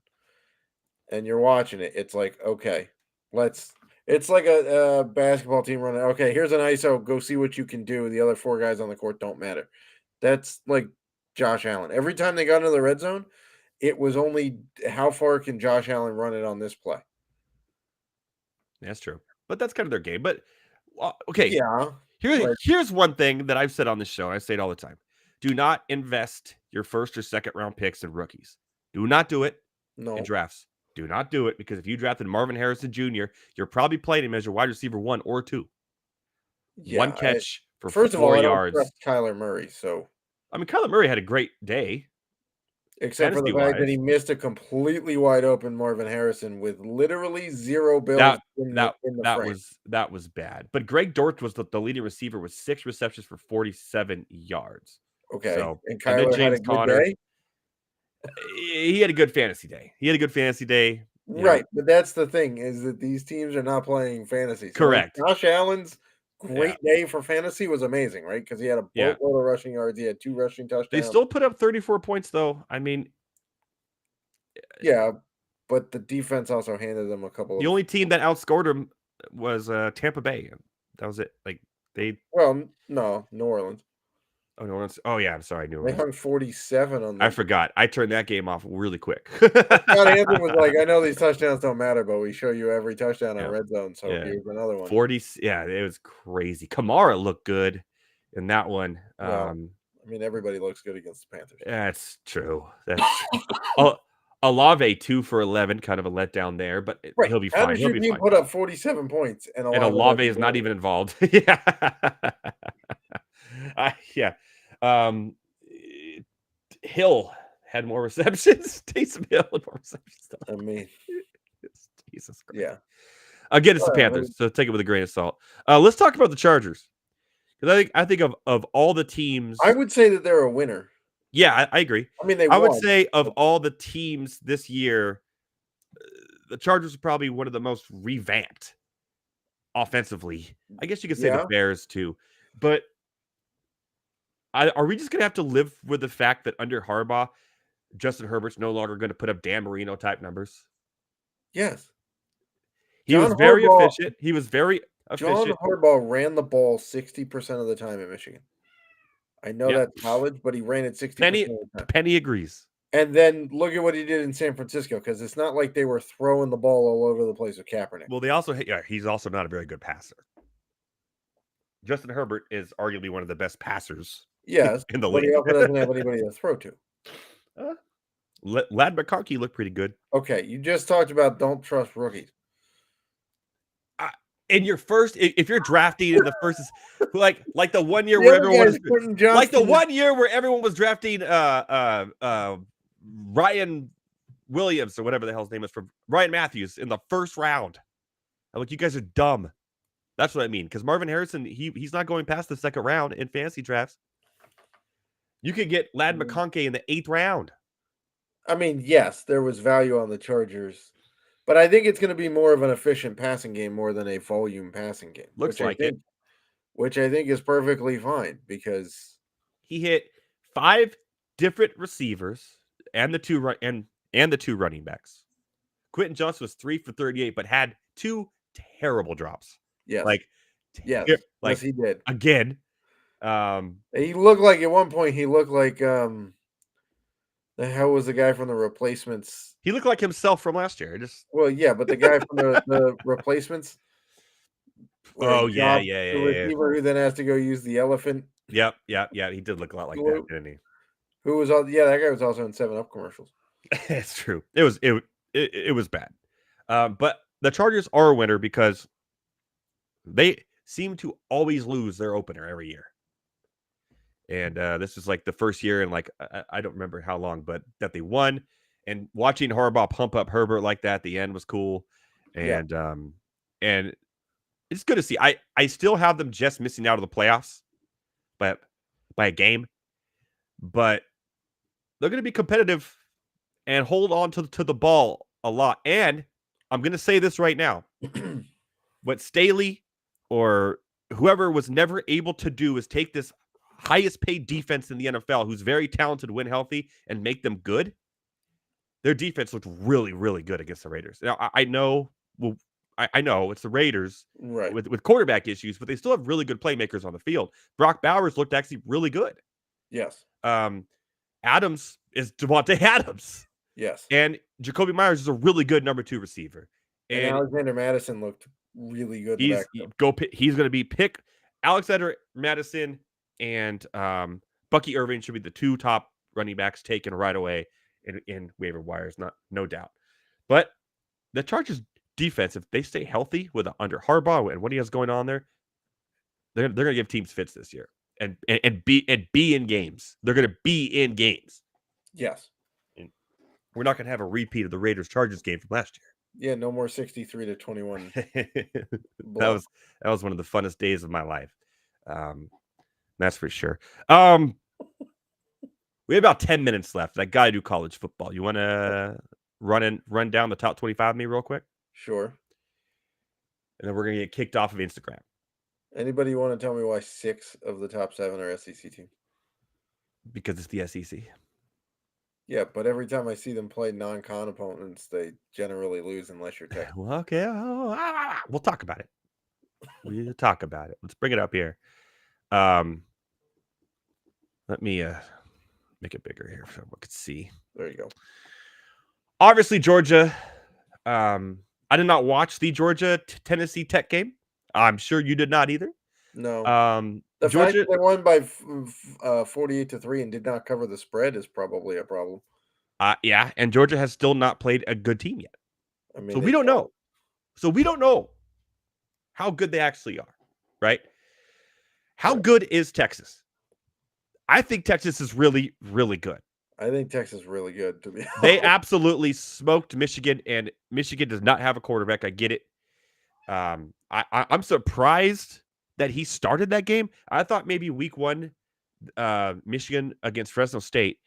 and you're watching it, it's like, okay, it's like a basketball team running. Okay, here's an ISO. Go see what you can do. The other 4 guys on the court don't matter. That's like Josh Allen. Every time they got into the red zone, it was only how far can Josh Allen run it on this play? That's true. But that's kind of their game. But okay. Yeah. Here's one thing that I've said on this show. I say it all the time. Do not invest your first or second round picks in rookies. Do not do it in drafts. Do not do it, because if you drafted Marvin Harrison Jr., you're probably playing him as your wide receiver 1 or 2. Yeah, 1 catch for 4 yards. First of all, I don't trust Kyler Murray. So I mean, Kyler Murray had a great day. Except for the fact that he missed a completely wide open Marvin Harrison with literally 0 bills that was bad. But Greg Dortch was the leading receiver with 6 receptions for 47 yards. Okay. So, and Kyler had a good day? He had a good fantasy day. Right. But that's the thing, is that these teams are not playing fantasy. So correct. Josh Allen's great day for fantasy was amazing, right? Because he had a boatload of rushing yards. He had 2 rushing touchdowns. They still put up 34 points, though. I mean, yeah, but the defense also handed them a couple. The only team that outscored him was Tampa Bay. That was it. Like Well, no, New Orleans. Oh, New Orleans. Oh, yeah. I'm sorry, New Orleans. They hung 47 on them. I forgot. I turned that game off really quick. Scott Anthony was like, I know these touchdowns don't matter, but we show you every touchdown on red zone. So here's another one. 40. Yeah, it was crazy. Kamara looked good in that one. Well, I mean, everybody looks good against the Panthers. That's true. That's Olave 2 for 11, kind of a letdown there, but he'll be fine. How did your team put up 47 points and Olave is not even involved? Yeah. Yeah. Hill had more receptions. Taysom Hill had more receptions. I mean, Yeah. Again, it's the Well, I Panthers, mean- so take it with a grain of salt. Let's talk about the Chargers. Because I think of all the teams. I would say that they're a winner. Yeah, I agree. I mean, they I would won, say of but- all the teams this year, the Chargers are probably one of the most revamped offensively. I guess you could say Yeah. the Bears too. But are we just going to have to live with the fact that under Harbaugh, Justin Herbert's no longer going to put up Dan Marino type numbers? Yes. He was John very Harbaugh- efficient. He was very John efficient. Harbaugh ran the ball 60% of the time at Michigan. I know Yep. that's college, but he ran it 60% of the time. Penny agrees. And then look at what he did in San Francisco, because it's not like they were throwing the ball all over the place with Kaepernick. Well, he's also not a very good passer. Justin Herbert is arguably one of the best passers Yes, in the but he league. also doesn't have anybody to throw to. Lad McConkey looked pretty good. Okay, you just talked about don't trust rookies. In your first, if you're drafting in the first, like the 1 year where everyone was, like the 1 year where everyone was drafting Ryan Williams or whatever the hell his name is, from Ryan Matthews in the first round. I'm like, you guys are dumb. That's what I mean. Because Marvin Harrison, he's not going past the second round in fantasy drafts. You could get Lad McConkey in the 8th round. I mean, yes, there was value on the Chargers, but I think it's going to be more of an efficient passing game more than a volume passing game. Looks like it. Which I think is perfectly fine because he hit 5 different receivers and the two running backs. Quentin Johnson was 3 for 38, but had 2 terrible drops. yes, Yes, yes, he did. Again, he looked like at one point the hell was the guy from the Replacements? he looked like himself from last year. Well, yeah, but the guy from the Replacements. Oh yeah. The receiver who then has to go use the elephant. Yep. He did look a lot like that, didn't he? Who was that guy was also in 7-Up commercials. It's true. It was bad. But the Chargers are a winner because they seem to always lose their opener every year. And this is like the first year in I don't remember how long, but that they won. And watching Harbaugh pump up Herbert like that at the end was cool. And and it's good to see. I still have them just missing out of the playoffs, but by a game. But they're going to be competitive and hold on to the ball a lot. And I'm going to say this right now. What Staley or whoever was never able to do is take this highest paid defense in the NFL, who's very talented when healthy, and make them good. Their defense looked really, really good against the Raiders. Now, I know it's the Raiders right with quarterback issues, but they still have really good playmakers on the field. Brock Bowers looked actually really good. Yes. Adams is Devontae Adams. Yes. And Jacoby Myers is a really good number 2 receiver. And Alexander Madison looked really good. He's going to be pick Alexander Madison and Bucky Irving should be the 2 top running backs taken right away in waiver wires, no doubt. But the Chargers defense, if they stay healthy under Harbaugh and what he has going on there, they're going to give teams fits this year and be in games. They're going to be in games. Yes. And we're not going to have a repeat of the Raiders Chargers game from last year. Yeah, no more 63-21. That was one of the funnest days of my life. That's for sure. We have about 10 minutes left. I gotta do college football. You want to run down the top 25 with me real quick? Sure. And then we're gonna get kicked off of Instagram. Anybody want to tell me why 6 of the top 7 are SEC teams? Because it's the SEC. Yeah, but every time I see them play non-con opponents, they generally lose unless you're tech. Well, okay. We'll talk about it. We'll talk about it. Let's bring it up here. Let me make it bigger here so we can see. There you go. Obviously, Georgia. I did not watch the Georgia Tennessee Tech game. I'm sure you did not either. No. The Georgia, fact that they won by 48-3 and did not cover the spread is probably a problem. Yeah, and Georgia has still not played a good team yet. I mean, so we don't know. So we don't know how good they actually are, right? How good is Texas? I think Texas is really, really good. I think Texas is really good, to be They honest. absolutely smoked Michigan, and Michigan does not have a quarterback. I get it. I'm surprised that he started that game. I thought maybe week 1, Michigan against Fresno State,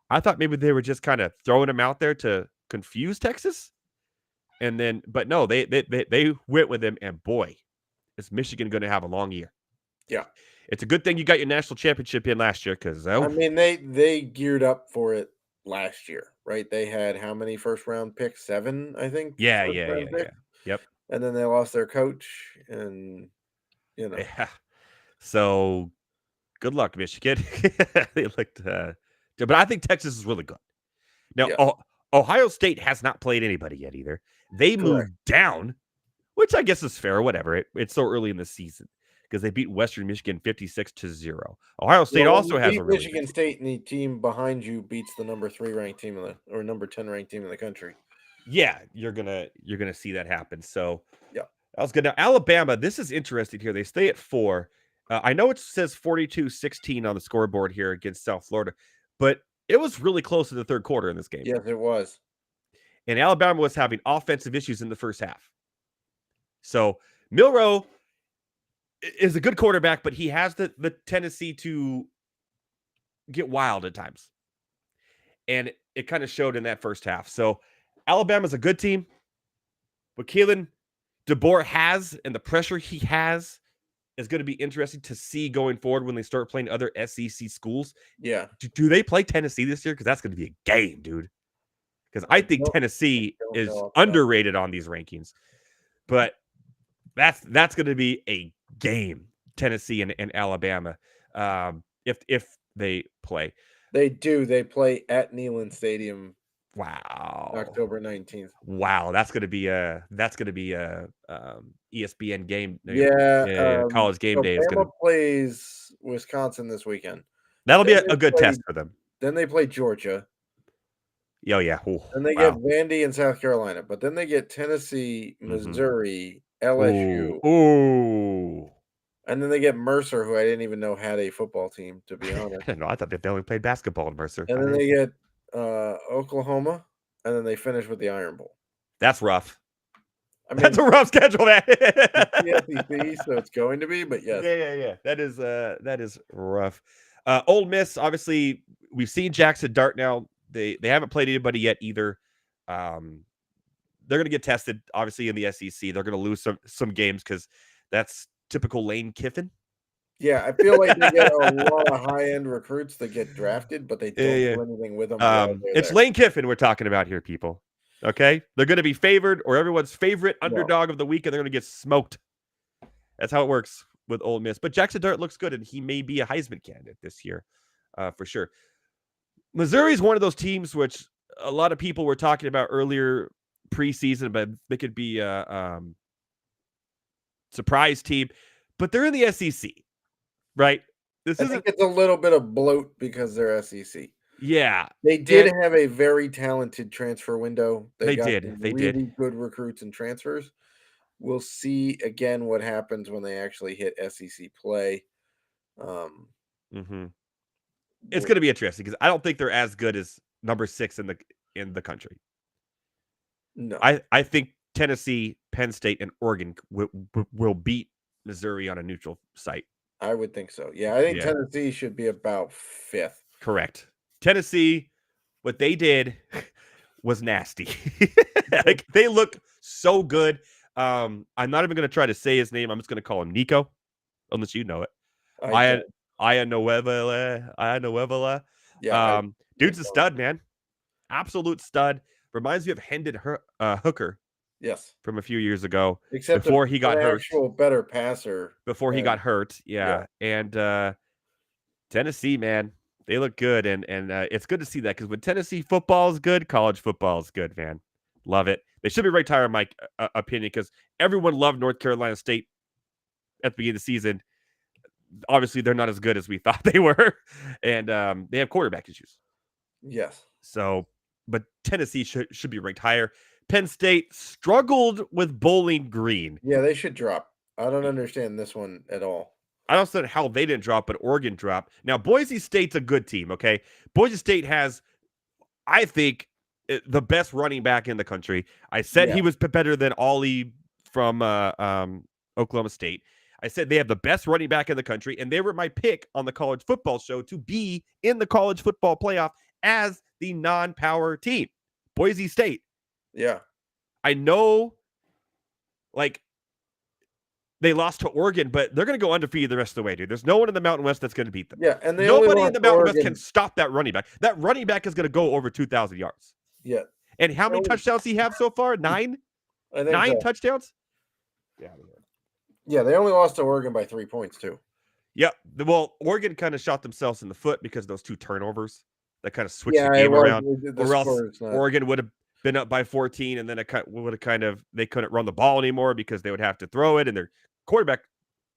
I thought maybe they were just kind of throwing him out there to confuse Texas. And then, but no, they went with him, and boy, is Michigan going to have a long year. Yeah. It's a good thing you got your national championship in last year, because I mean, they geared up for it last year, right? They had how many first round picks? 7, I think. yeah. First-round picks. Yep. And then they lost their coach, and Yeah. So good luck, Michigan. They looked, but I think Texas is really good. Now, Yeah. Ohio State has not played anybody yet either. They moved down, which I guess is fair. Whatever. It's so early in the season because they beat Western Michigan 56-0. Ohio State also has a really Michigan State, and the team behind you beats the number 3 ranked team or number 10 ranked team in the country. Yeah, you're gonna see that happen. So yeah, that was good. Now Alabama, this is interesting here. They stay at 4. I know it says 42-16 on the scoreboard here against South Florida, but it was really close to the third quarter in this game. Yes, it was. And Alabama was having offensive issues in the first half. So Milroe is a good quarterback, but he has the tendency to get wild at times. And it kind of showed in that first half. So Alabama's a good team. What Keelan DeBoer has and the pressure he has is going to be interesting to see going forward when they start playing other SEC schools. Yeah. Do they play Tennessee this year? Because that's going to be a game, dude. Because I think Tennessee is underrated on these rankings. But that's going to be a game, Tennessee and Alabama, if they play. They do. They play at Neyland Stadium. Wow. October 19th. Wow, that's gonna be a ESPN game. College game day is gonna plays Wisconsin this weekend. That'll be a good test for them. Then they play Georgia. Oh yeah. Then they get Vandy and South Carolina, but then they get Tennessee, Missouri, LSU. Ooh. And then they get Mercer, who I didn't even know had a football team, to be honest. No, I thought they only played basketball in Mercer. And then they get Oklahoma, and then they finish with the Iron Bowl. That's rough. I mean, that's a rough schedule, man. SEC, so it's going to be, but yes. Yeah. That is rough. Ole Miss, obviously, we've seen Jackson Dart now. They haven't played anybody yet either. They're going to get tested, obviously, in the SEC. They're going to lose some games because that's typical Lane Kiffin. Yeah, I feel like they get a lot of high-end recruits that get drafted, but they don't do anything with them. It's Lane Kiffin we're talking about here, people. Okay? They're going to be favored or everyone's favorite underdog of the week, and they're going to get smoked. That's how it works with Ole Miss. But Jackson Dart looks good, and he may be a Heisman candidate this year for sure. Missouri is one of those teams which a lot of people were talking about earlier preseason, but they could be a surprise team. But they're in the SEC, right? I think it's a little bit of bloat because they're SEC. Yeah. They did have a very talented transfer window. They did. They did good recruits and transfers. We'll see again what happens when they actually hit SEC play. It's going to be interesting because I don't think they're as good as number 6 in the country. No, I think Tennessee, Penn State, and Oregon will beat Missouri on a neutral site. I would think so. Yeah, I think Tennessee should be about 5th. Correct. Tennessee, what they did was nasty. Like, they look so good. I'm not even going to try to say his name. I'm just going to call him Nico, unless you know it. Ayanuevela. Yeah. Dude's a stud, man. Absolute stud. Reminds me of Hendon Hooker. Yes. From a few years ago. Except before he got hurt. Actual better passer. Before he got hurt. Yeah. And Tennessee, man, they look good. And it's good to see that because when Tennessee football is good, college football is good, man. Love it. They should be retired, in my opinion, because everyone loved North Carolina State at the beginning of the season. Obviously, they're not as good as we thought they were. And they have quarterback issues. Yes. So, but Tennessee should be ranked higher. Penn State struggled with Bowling Green. Yeah, they should drop. I don't understand this one at all. I don't understand how they didn't drop, but Oregon dropped. Now, Boise State's a good team, okay? Boise State has I think the best running back in the country. I said Yeah. he was better than Ollie from Oklahoma State. I said they have the best running back in the country, and they were my pick on the college football show to be in the college football playoff as the non-power team. Boise State. Yeah. I know, like, they lost to Oregon, but they're going to go undefeated the rest of the way, dude. There's no one in the Mountain West that's going to beat them. Yeah, and they only Nobody in lost the to Mountain West Oregon. can stop that running back. That running back is going to go over 2,000 yards. Yeah. And how many touchdowns he have so far? 9? I think 9 so. touchdowns? Yeah, they only lost to Oregon by 3 points too. Yeah. Well, Oregon kind of shot themselves in the foot because of those 2 turnovers that kind of switched the game around. Or else Oregon would have been up by 14, and then it would have they couldn't run the ball anymore because they would have to throw it, and their quarterback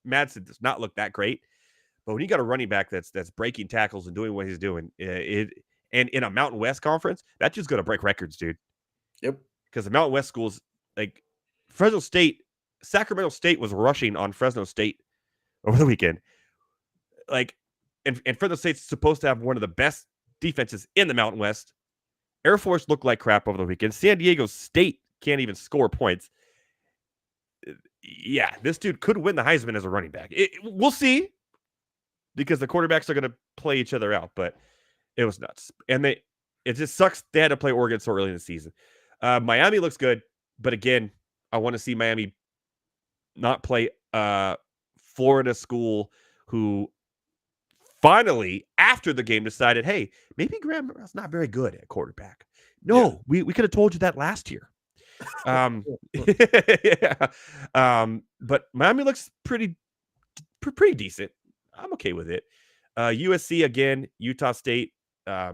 Madsen does not look that great. But when you got a running back that's breaking tackles and doing what he's doing, and in a Mountain West conference, that's just going to break records, dude. Yep. Because the Mountain West schools, like Fresno State, Sacramento State was rushing on Fresno State over the weekend. Like, and Fresno State's supposed to have one of the best defenses in the Mountain West. Air Force looked like crap over the weekend. San Diego State can't even score points. Yeah, this dude could win the Heisman as a running back. We'll see, because the quarterbacks are going to play each other out, but it was nuts. And it just sucks they had to play Oregon so early in the season. Miami looks good, but again, I want to see Miami not play Florida school who finally, after the game, decided, hey, maybe Graham's not very good at quarterback. No, we could have told you that last year. Yeah. But Miami looks pretty decent. I'm okay with it. USC again, Utah State. I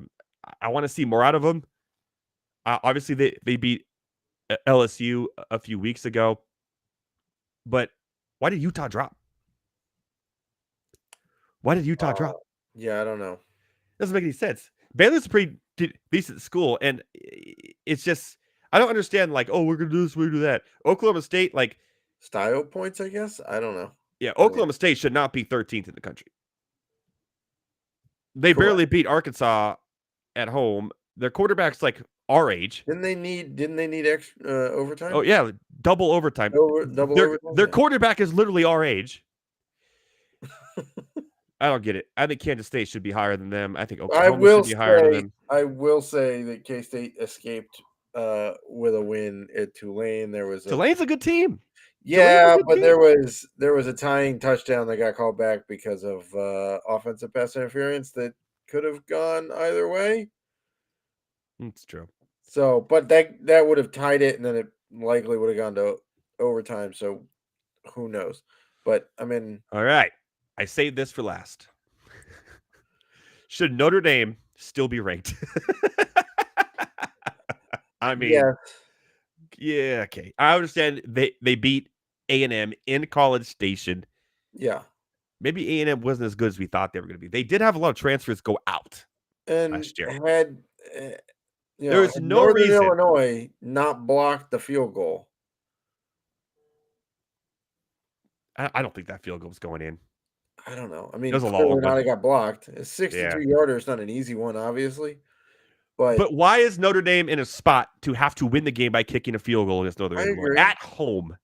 want to see more out of them. Obviously, they beat LSU a few weeks ago, but why did Utah drop? Why did Utah drop? Yeah, I don't know. Doesn't make any sense. Baylor's a pretty decent school, and it's just I don't understand. Like, oh, we're gonna do this, we're gonna do that. Oklahoma State, like style points, I guess. I don't know. Yeah, Oklahoma State should not be 13th in the country. They barely beat Arkansas at home. Their quarterback's like our age. Didn't they need extra overtime? Oh yeah, double overtime. Their quarterback is literally our age. I don't get it. I think Kansas State should be higher than them. I think Oklahoma should be higher than them. I will say that K-State escaped with a win at Tulane. Tulane's a good team. Yeah, but there was a tying touchdown that got called back because of offensive pass interference that could have gone either way. It's true. So, but that would have tied it, and then it likely would have gone to overtime. So, who knows? But I mean, all right. I saved this for last. Should Notre Dame still be ranked? I mean, yeah, okay. I understand they beat A&M in College Station. Yeah. Maybe A&M wasn't as good as we thought they were going to be. They did have a lot of transfers go out last year. There was no reason Illinois not blocked the field goal. I don't think that field goal was going in. I don't know. I mean, it was a long one. It got blocked. A 63-yarder is not an easy one, obviously. But why is Notre Dame in a spot to have to win the game by kicking a field goal against Northern Illinois at home?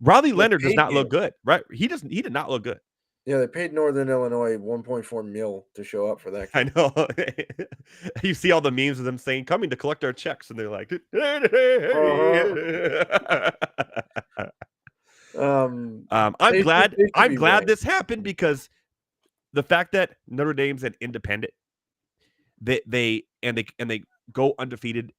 Riley Leonard does not look good, right? He did not look good. Yeah, they paid Northern Illinois $1.4 million to show up for that game. I know. You see all the memes of them saying, coming to collect our checks, and they're like, I'm glad this happened, because the fact that Notre Dame's an independent, they go undefeated,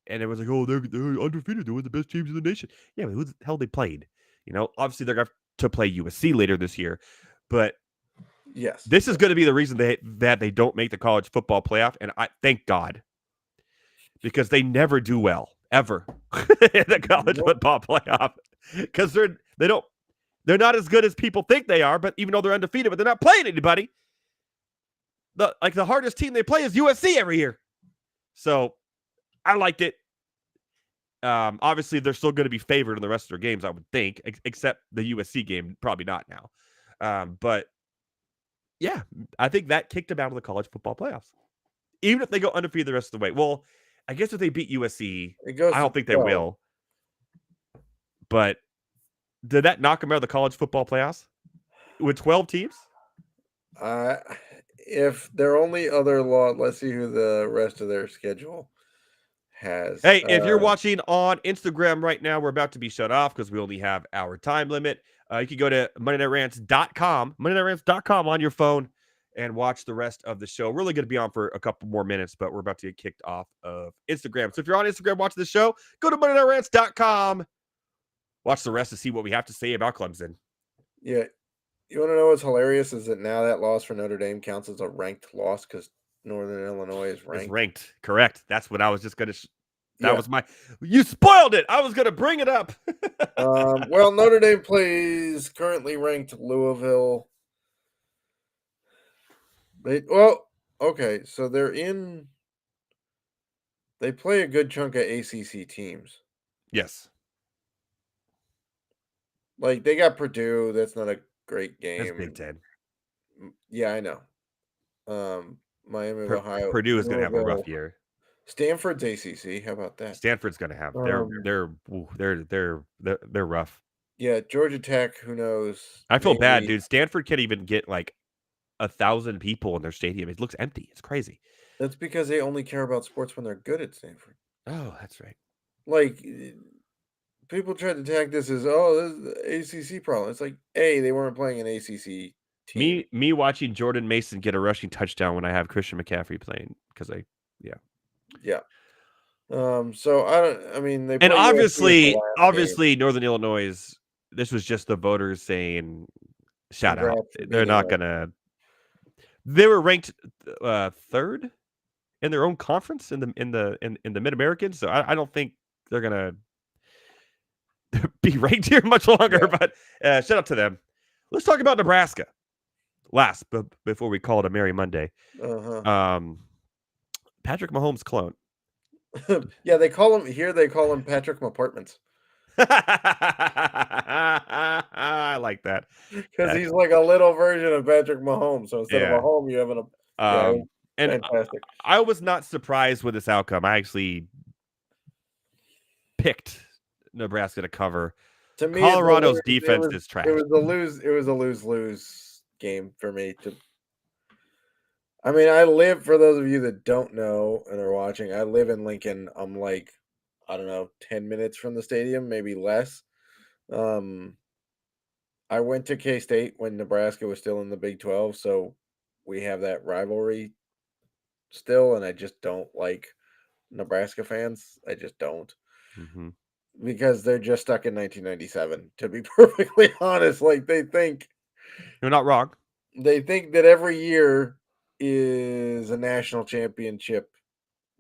and it was like, oh, they're undefeated, they're one of the best teams in the nation. Yeah, but who the hell they played? You know, obviously they're going to play USC later this year, but yes, this is going to be the reason that they don't make the college football playoff, and I thank God, because they never do well ever in the college football playoff, because they're not as good as people think they are. But even though they're undefeated, but they're not playing anybody. The hardest team they play is USC every year. So I liked it. Obviously, they're still going to be favored in the rest of their games, I would think, except the USC game, probably not now. But yeah, I think that kicked them out of the college football playoffs, even if they go undefeated the rest of the way. Well, I guess if they beat USC, It goes I to don't think they 12. will. But did that knock them out of the college football playoffs with 12 teams? If their only other law, let's see who the rest of their schedule has. Hey, if you're watching on Instagram right now, we're about to be shut off because we only have our time limit. You can go to MondayNightRants.com, MondayNightRants.com on your phone and watch the rest of the show. We're really going to be on for a couple more minutes, but we're about to get kicked off of Instagram. So if you're on Instagram watching the show, go to MondayNightRants.com. Watch the rest to see what we have to say about Clemson. Yeah. You want to know what's hilarious is that now that loss for Notre Dame counts as a ranked loss because Northern Illinois is ranked. It's ranked. Correct. That's what I was just going to... That was my... You spoiled it. I was going to bring it up. Well, Notre Dame plays currently ranked Louisville. Okay, so they play a good chunk of ACC teams. Yes. Like, they got Purdue. That's not a great game. That's Big Ten. Yeah, I know. Miami of Ohio. Purdue is going to have a rough year. Stanford's ACC. How about that? Stanford's going to have. They're rough. Yeah, Georgia Tech. Who knows? I feel bad, dude. Stanford can't even get like 1,000 people in their stadium. It looks empty. It's crazy. That's because they only care about sports when they're good at Stanford. Oh, that's right. Like, people tried to tag this as, this is the ACC problem. It's like, they weren't playing an ACC team. Me watching Jordan Mason get a rushing touchdown when I have Christian McCaffrey playing because Yeah. So they and obviously Northern Illinois. This was just the voters saying, "Shout out." They're not gonna. They were ranked third in their own conference in the Mid American, so I don't think they're gonna be ranked here much longer. But shout out to them. Let's talk about Nebraska last, but before we call it a Merry Monday. Patrick Mahomes' clone. Yeah, they call him Patrick Apartments. I like that because he's like a little version of Patrick Mahomes. So instead of a home, you have and fantastic. I was not surprised with this outcome. I actually picked Nebraska to cover. To me, Colorado's defense is trash. It was a lose game for me. I live, for those of you that don't know and are watching, I live in Lincoln. I'm like, I don't know, 10 minutes from the stadium, maybe less. I went to K-State when Nebraska was still in the Big 12, so we have that rivalry still, and I just don't like Nebraska fans. I just don't. Mm-hmm. Because they're just stuck in 1997, to be perfectly honest. Like, they think... You're not wrong. They think that every year is a national championship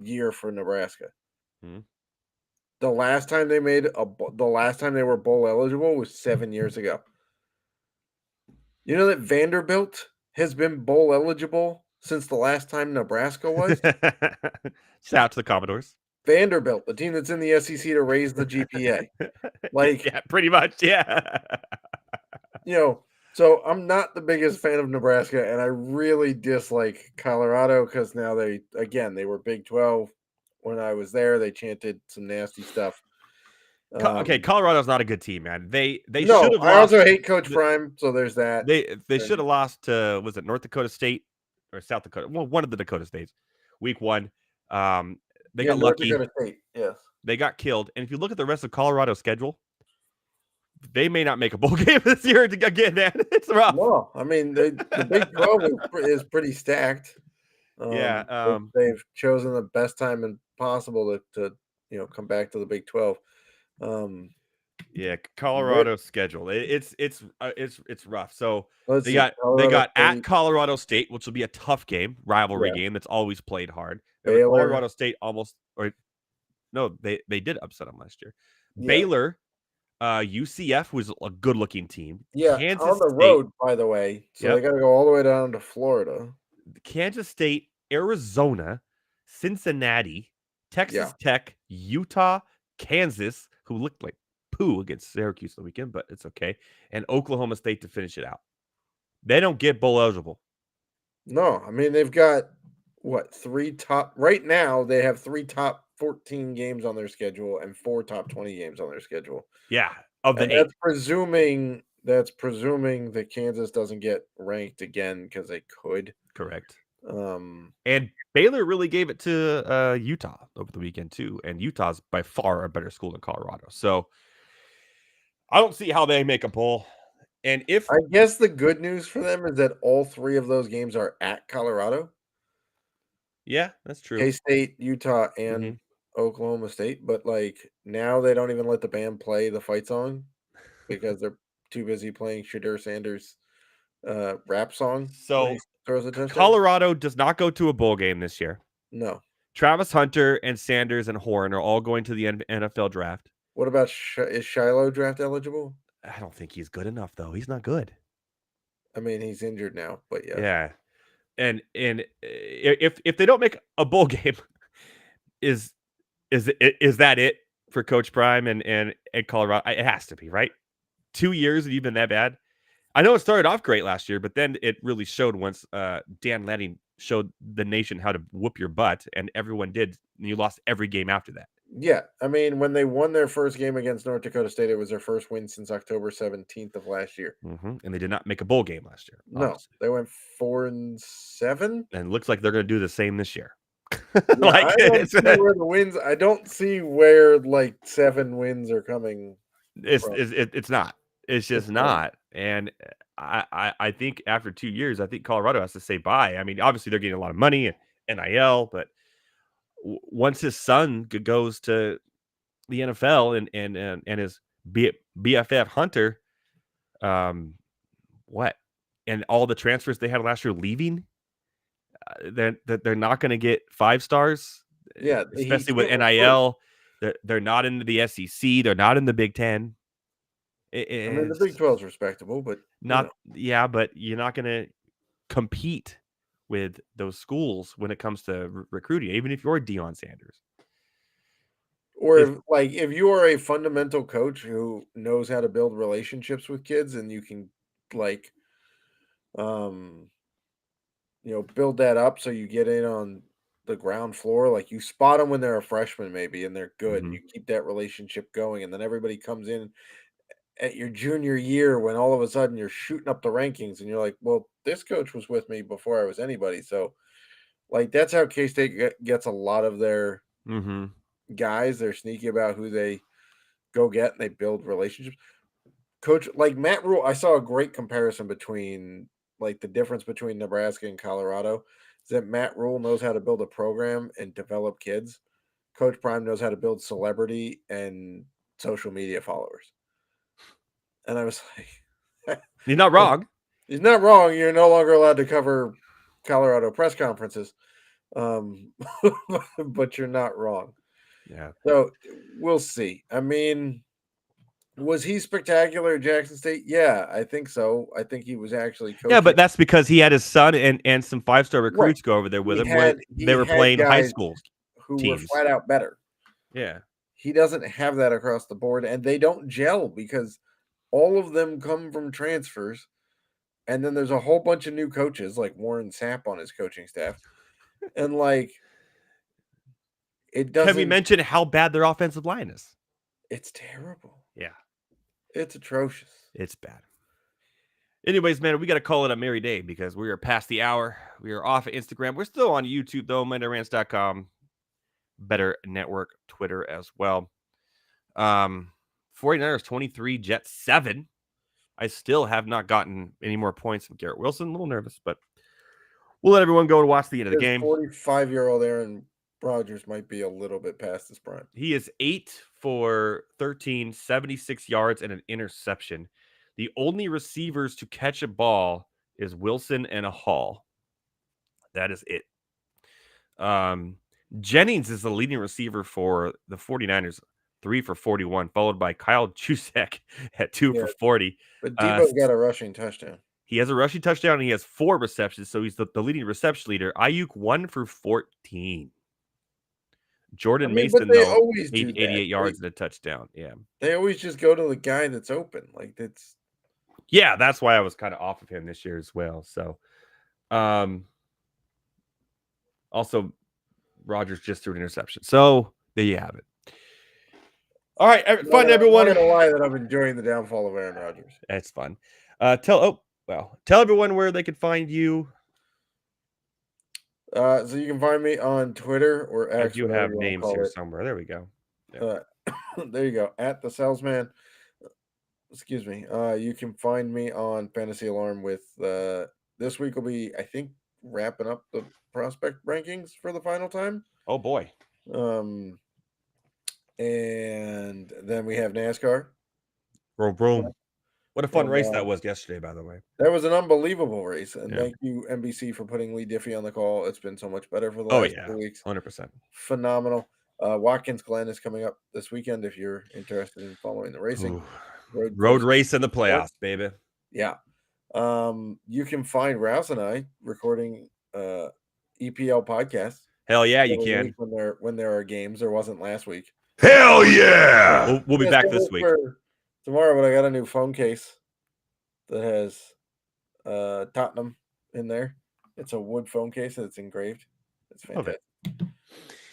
year for Nebraska. Mm-hmm. The last time they were bowl eligible was 7 years ago. You know that Vanderbilt has been bowl eligible since the last time Nebraska was? Shout out to the Commodores. Vanderbilt, the team that's in the SEC to raise the GPA. Yeah, pretty much, yeah. So I'm not the biggest fan of Nebraska, and I really dislike Colorado because now they were Big 12. When I was there, they chanted some nasty stuff. Okay, Colorado's not a good team, man. They should have. I also hate Coach Prime, so there's that. They should have lost to, was it North Dakota State or South Dakota? Well, one of the Dakota States. Week 1, they got lucky. North Dakota State, yes. They got killed, and if you look at the rest of Colorado's schedule, they may not make a bowl game this year again, man. It's rough. No, the Big 12 is pretty stacked. They've chosen the best time possible to come back to the Big 12. Colorado's schedule. It's rough. So they got at Colorado State, which will be a tough game, rivalry game that's always played hard. Colorado State they did upset them last year. Yeah. Baylor, UCF was a good-looking team. Yeah, Kansas on the road, by the way. So they got to go all the way down to Florida. Kansas State, Arizona, Cincinnati, Texas Tech, Utah, Kansas, who looked like poo against Syracuse the weekend, but it's okay, and Oklahoma State to finish it out. They don't get bowl eligible. No, they've got 3 top right now. They have 3 top 14 games on their schedule and 4 top 20 games on their schedule. Yeah, of the And 8. that's presuming that Kansas doesn't get ranked again because they could. Correct. Um, And Baylor really gave it to Utah over the weekend too, and Utah's by far a better school than Colorado. So I don't see how they make a bowl. And if I guess the good news for them is that all 3 of those games are at Colorado, yeah, that's true. K-State, Utah, and Mhm. Oklahoma State. But like now they don't even let the band play the fight song because they're too busy playing Shadur Sanders' rap song when So he throws a touchdown. Colorado does not go to a bowl game this year. No. Travis Hunter and Sanders and Horn are all going to the NFL draft. What about is Shiloh draft eligible? I don't think he's good enough though. He's not good. I mean, he's injured now, but yeah. Yeah. And if they don't make a bowl game, is that it for Coach Prime and Colorado? It has to be, right? 2 years and you've been that bad. I know it started off great last year, but then it really showed once Dan Lanning showed the nation how to whoop your butt, and everyone did. And you lost every game after that. Yeah, I mean, when they won their first game against North Dakota State, it was their first win since October 17th of last year. And they did not make a bowl game last year. No, Obviously. they went 4-7. And it looks like they're going to do the same this year. Yeah, I don't see where the wins. I don't see where like 7 wins are coming. It's not. It's just not. And I think after 2 years, I think Colorado has to say bye. I mean, obviously they're getting a lot of money and NIL, but once his son goes to the NFL and his BFF Hunter, what? And all the transfers they had last year leaving, they're not going to get 5 stars. Yeah, especially with NIL. They're not in the SEC. They're not in the Big Ten. I mean, the Big 12 is respectable, but not. Yeah, but you're not going to compete with those schools when it comes to recruiting, even if you're Deion Sanders. Or if you are a fundamental coach who knows how to build relationships with kids and you can like build that up so you get in on the ground floor, like you spot them when they're a freshman maybe and they're good and you keep that relationship going, and then everybody comes in at your junior year when all of a sudden you're shooting up the rankings and you're like, well, this coach was with me before I was anybody. So like that's how K-State gets a lot of their guys. They're sneaky about who they go get and they build relationships. Coach, like Matt Rule, I saw a great comparison between like the difference between Nebraska and Colorado is that Matt Rule knows how to build a program and develop kids. Coach Prime knows how to build celebrity and social media followers. And I was like, he's not wrong. He's not wrong. You're no longer allowed to cover Colorado press conferences. But you're not wrong. Yeah. So we'll see. I mean, was he spectacular at Jackson State? Yeah, I think so. I think he was actually coaching. Yeah, but that's because he had his son and some 5-star recruits go over there with him where they were playing high school who teams. Were flat out better. Yeah. He doesn't have that across the board, and they don't gel because all of them come from transfers. And then there's a whole bunch of new coaches like Warren Sapp on his coaching staff. And like it doesn't. Can we mention how bad their offensive line is? It's terrible. Yeah. It's atrocious. It's bad. Anyways, man, we got to call it a merry day because we are past the hour. We are off of Instagram. We're still on YouTube, though, MondayRants.com. Better Network, Twitter as well. 49ers 23, Jets 7. I still have not gotten any more points from Garrett Wilson. A little nervous, but we'll let everyone go and watch the end of the game. 45-year-old Aaron Rodgers might be a little bit past his prime. He is 8 for 13, 76 yards and an interception. The only receivers to catch a ball is Wilson and a Hall. That is it. Jennings is the leading receiver for the 49ers, 3 for 41, followed by Kyle Juszczyk at 2 for 40. But Debo's got a rushing touchdown. He has a rushing touchdown, and he has 4 receptions, so he's the leading reception leader. Ayuk 1 for 14. Jordan Mason, though, 88 yards and a touchdown. Yeah. They always just go to the guy that's open. Like that's. Yeah, that's why I was kind of off of him this year as well. So, also, Rodgers just threw an interception. So There you have it. All right, fun, everyone. I'm not gonna lie that I'm enjoying the downfall of Aaron Rodgers. That's fun. Tell everyone where they can find you. So you can find me on Twitter or I X. do have names here somewhere. There we go. Yeah. There you go. At the Salesman. Excuse me. You can find me on Fantasy Alarm with this week will be, I think, wrapping up the prospect rankings for the final time. Oh boy. And then we have NASCAR. Boom. What a fun race that was yesterday, by the way. That was an unbelievable race. And Yeah. thank you, NBC, for putting Lee Diffie on the call. It's been so much better for the last 2 weeks. 100%. Phenomenal. Watkins Glen is coming up this weekend if you're interested in following the racing. Road race in the playoffs, baby. Yeah. You can find Rouse and I recording EPL podcasts. Hell yeah, you can. When there are games. There wasn't last week. Hell yeah! We'll be back this week. Tomorrow, but I got a new phone case that has Tottenham in there. It's a wood phone case that's engraved. It's fantastic.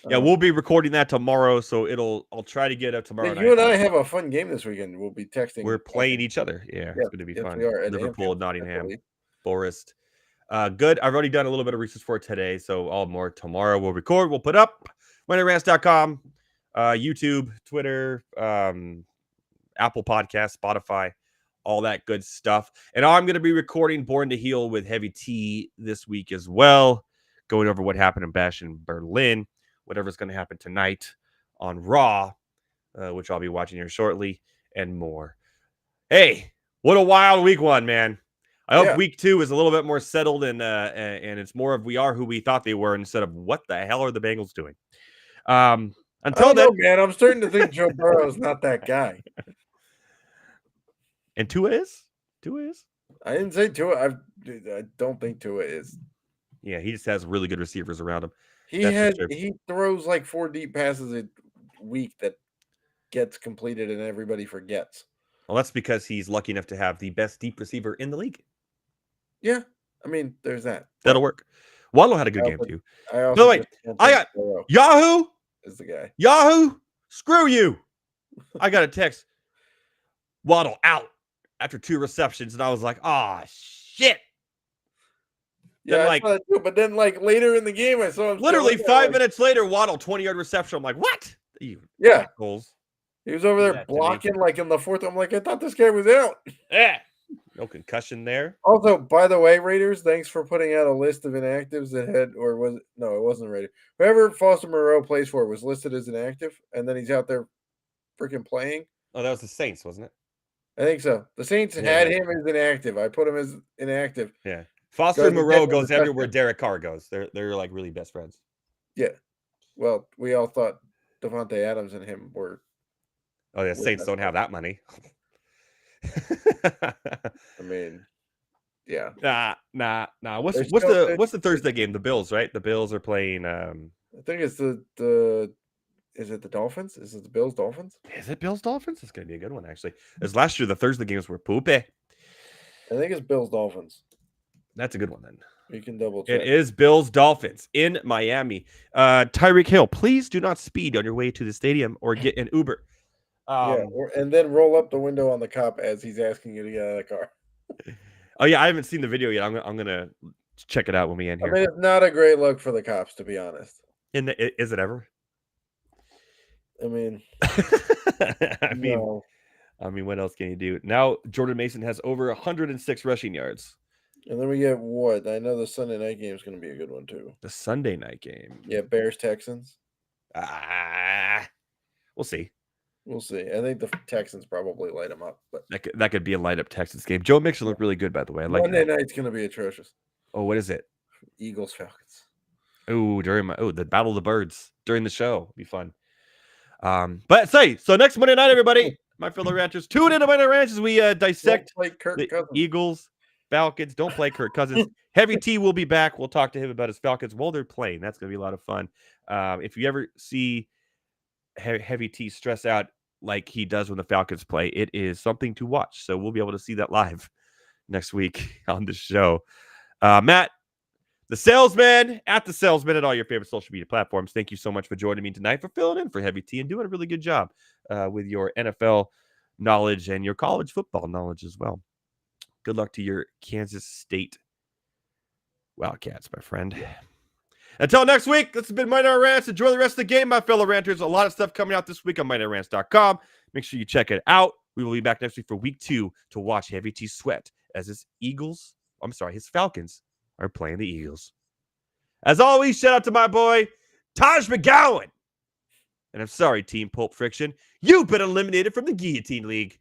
Yeah, we'll be recording that tomorrow, so I'll try to get up tomorrow night. You and I have a fun game this weekend. We'll be texting. We're playing each other. Yeah, it's going to be fun. We are Liverpool, Nottingham, Forest. Good. I've already done a little bit of research for it today, so all more tomorrow. We'll record. We'll put up MondayRants.com, YouTube, Twitter, Apple Podcasts, Spotify, all that good stuff. And I'm going to be recording Born to Heal with Heavy T this week as well, going over what happened in Bash in Berlin, whatever's going to happen tonight on Raw, which I'll be watching here shortly, and more. Hey, what a wild week one, man. I hope week 2 is a little bit more settled and it's more of we are who we thought they were instead of what the hell are the Bengals doing. Until then, man, I'm starting to think Joe Burrow's not that guy. And Tua is? Tua is? I didn't say Tua. I don't think Tua is. Yeah, he just has really good receivers around him. He throws like 4 deep passes a week that gets completed and everybody forgets. Well, that's because he's lucky enough to have the best deep receiver in the league. Yeah, I mean, there's that. That'll work. Waddle had a good game too. I got Yahoo is the guy. Yahoo, screw you. I got a text. Waddle out after 2 receptions, and I was like, "Ah, shit." Yeah, but then later in the game, I saw him. Literally 5 minutes later, Waddle 20-yard reception. I'm like, "What?" Assholes. He was over there blocking in the 4th. I'm like, I thought this guy was out. Yeah. No concussion there. Also, by the way, Raiders, thanks for putting out a list of inactives that had, or was it? No, it wasn't Raiders. Whoever Foster Moreau plays for was listed as inactive, and then he's out there freaking playing. Oh, that was the Saints, wasn't it? I think so. The Saints had him as inactive. I put him as inactive. Yeah. Foster Moreau goes everywhere Derek Carr goes. They're like really best friends. Yeah. Well, we all thought Devontae Adams and him were. Oh, yeah, Saints don't have that money. I mean, yeah. Nah. What's the Thursday game? The Bills, right? The Bills are playing. I think it's the. Is it the Dolphins? Is it the Bills Dolphins? Is it Bills Dolphins? It's gonna be a good one actually. As last year, the Thursday games were poopy. I think it's Bills Dolphins. That's a good one then. You can double check. It is Bills Dolphins in Miami. Tyreek Hill, please do not speed on your way to the stadium or get an Uber. And then roll up the window on the cop as he's asking you to get out of the car. Oh yeah, I haven't seen the video yet. I'm gonna check it out when we end here. I mean, it's not a great look for the cops, to be honest. Is it ever? I mean, no. I mean, what else can you do? Now Jordan Mason has over 106 rushing yards. And then we get what? I know the Sunday night game is going to be a good one too. The Sunday night game. Yeah, Bears Texans. We'll see. We'll see. I think the Texans probably light them up, but that could be a light up Texans game. Joe Mixon looked really good, by the way. I like Monday night's going to be atrocious. Oh, what is it? Eagles Falcons. Oh, the Battle of the Birds during the show. It'll be fun. But so next Monday night, everybody, my fellow ranchers, tune into Monday Night Rants as we dissect the Eagles, Falcons. Don't play Kirk Cousins. Heavy T will be back. We'll talk to him about his Falcons while they're playing. That's going to be a lot of fun. If you ever see Heavy T stress out like he does when the Falcons play, it is something to watch. So we'll be able to see that live next week on the show. Matt, The Salesman at the Salesman at all your favorite social media platforms. Thank you so much for joining me tonight, for filling in for Heavy T and doing a really good job with your NFL knowledge and your college football knowledge as well. Good luck to your Kansas State Wildcats, my friend. Until next week, this has been Monday Night Rants. Enjoy the rest of the game, my fellow ranters. A lot of stuff coming out this week on MondayNightRants.com. Make sure you check it out. We will be back next week for week 2 to watch Heavy T sweat as his Falcons are playing the Eagles. As always, shout out to my boy, Taj McGowan. And I'm sorry, Team Pulp Friction. You've been eliminated from the Guillotine League.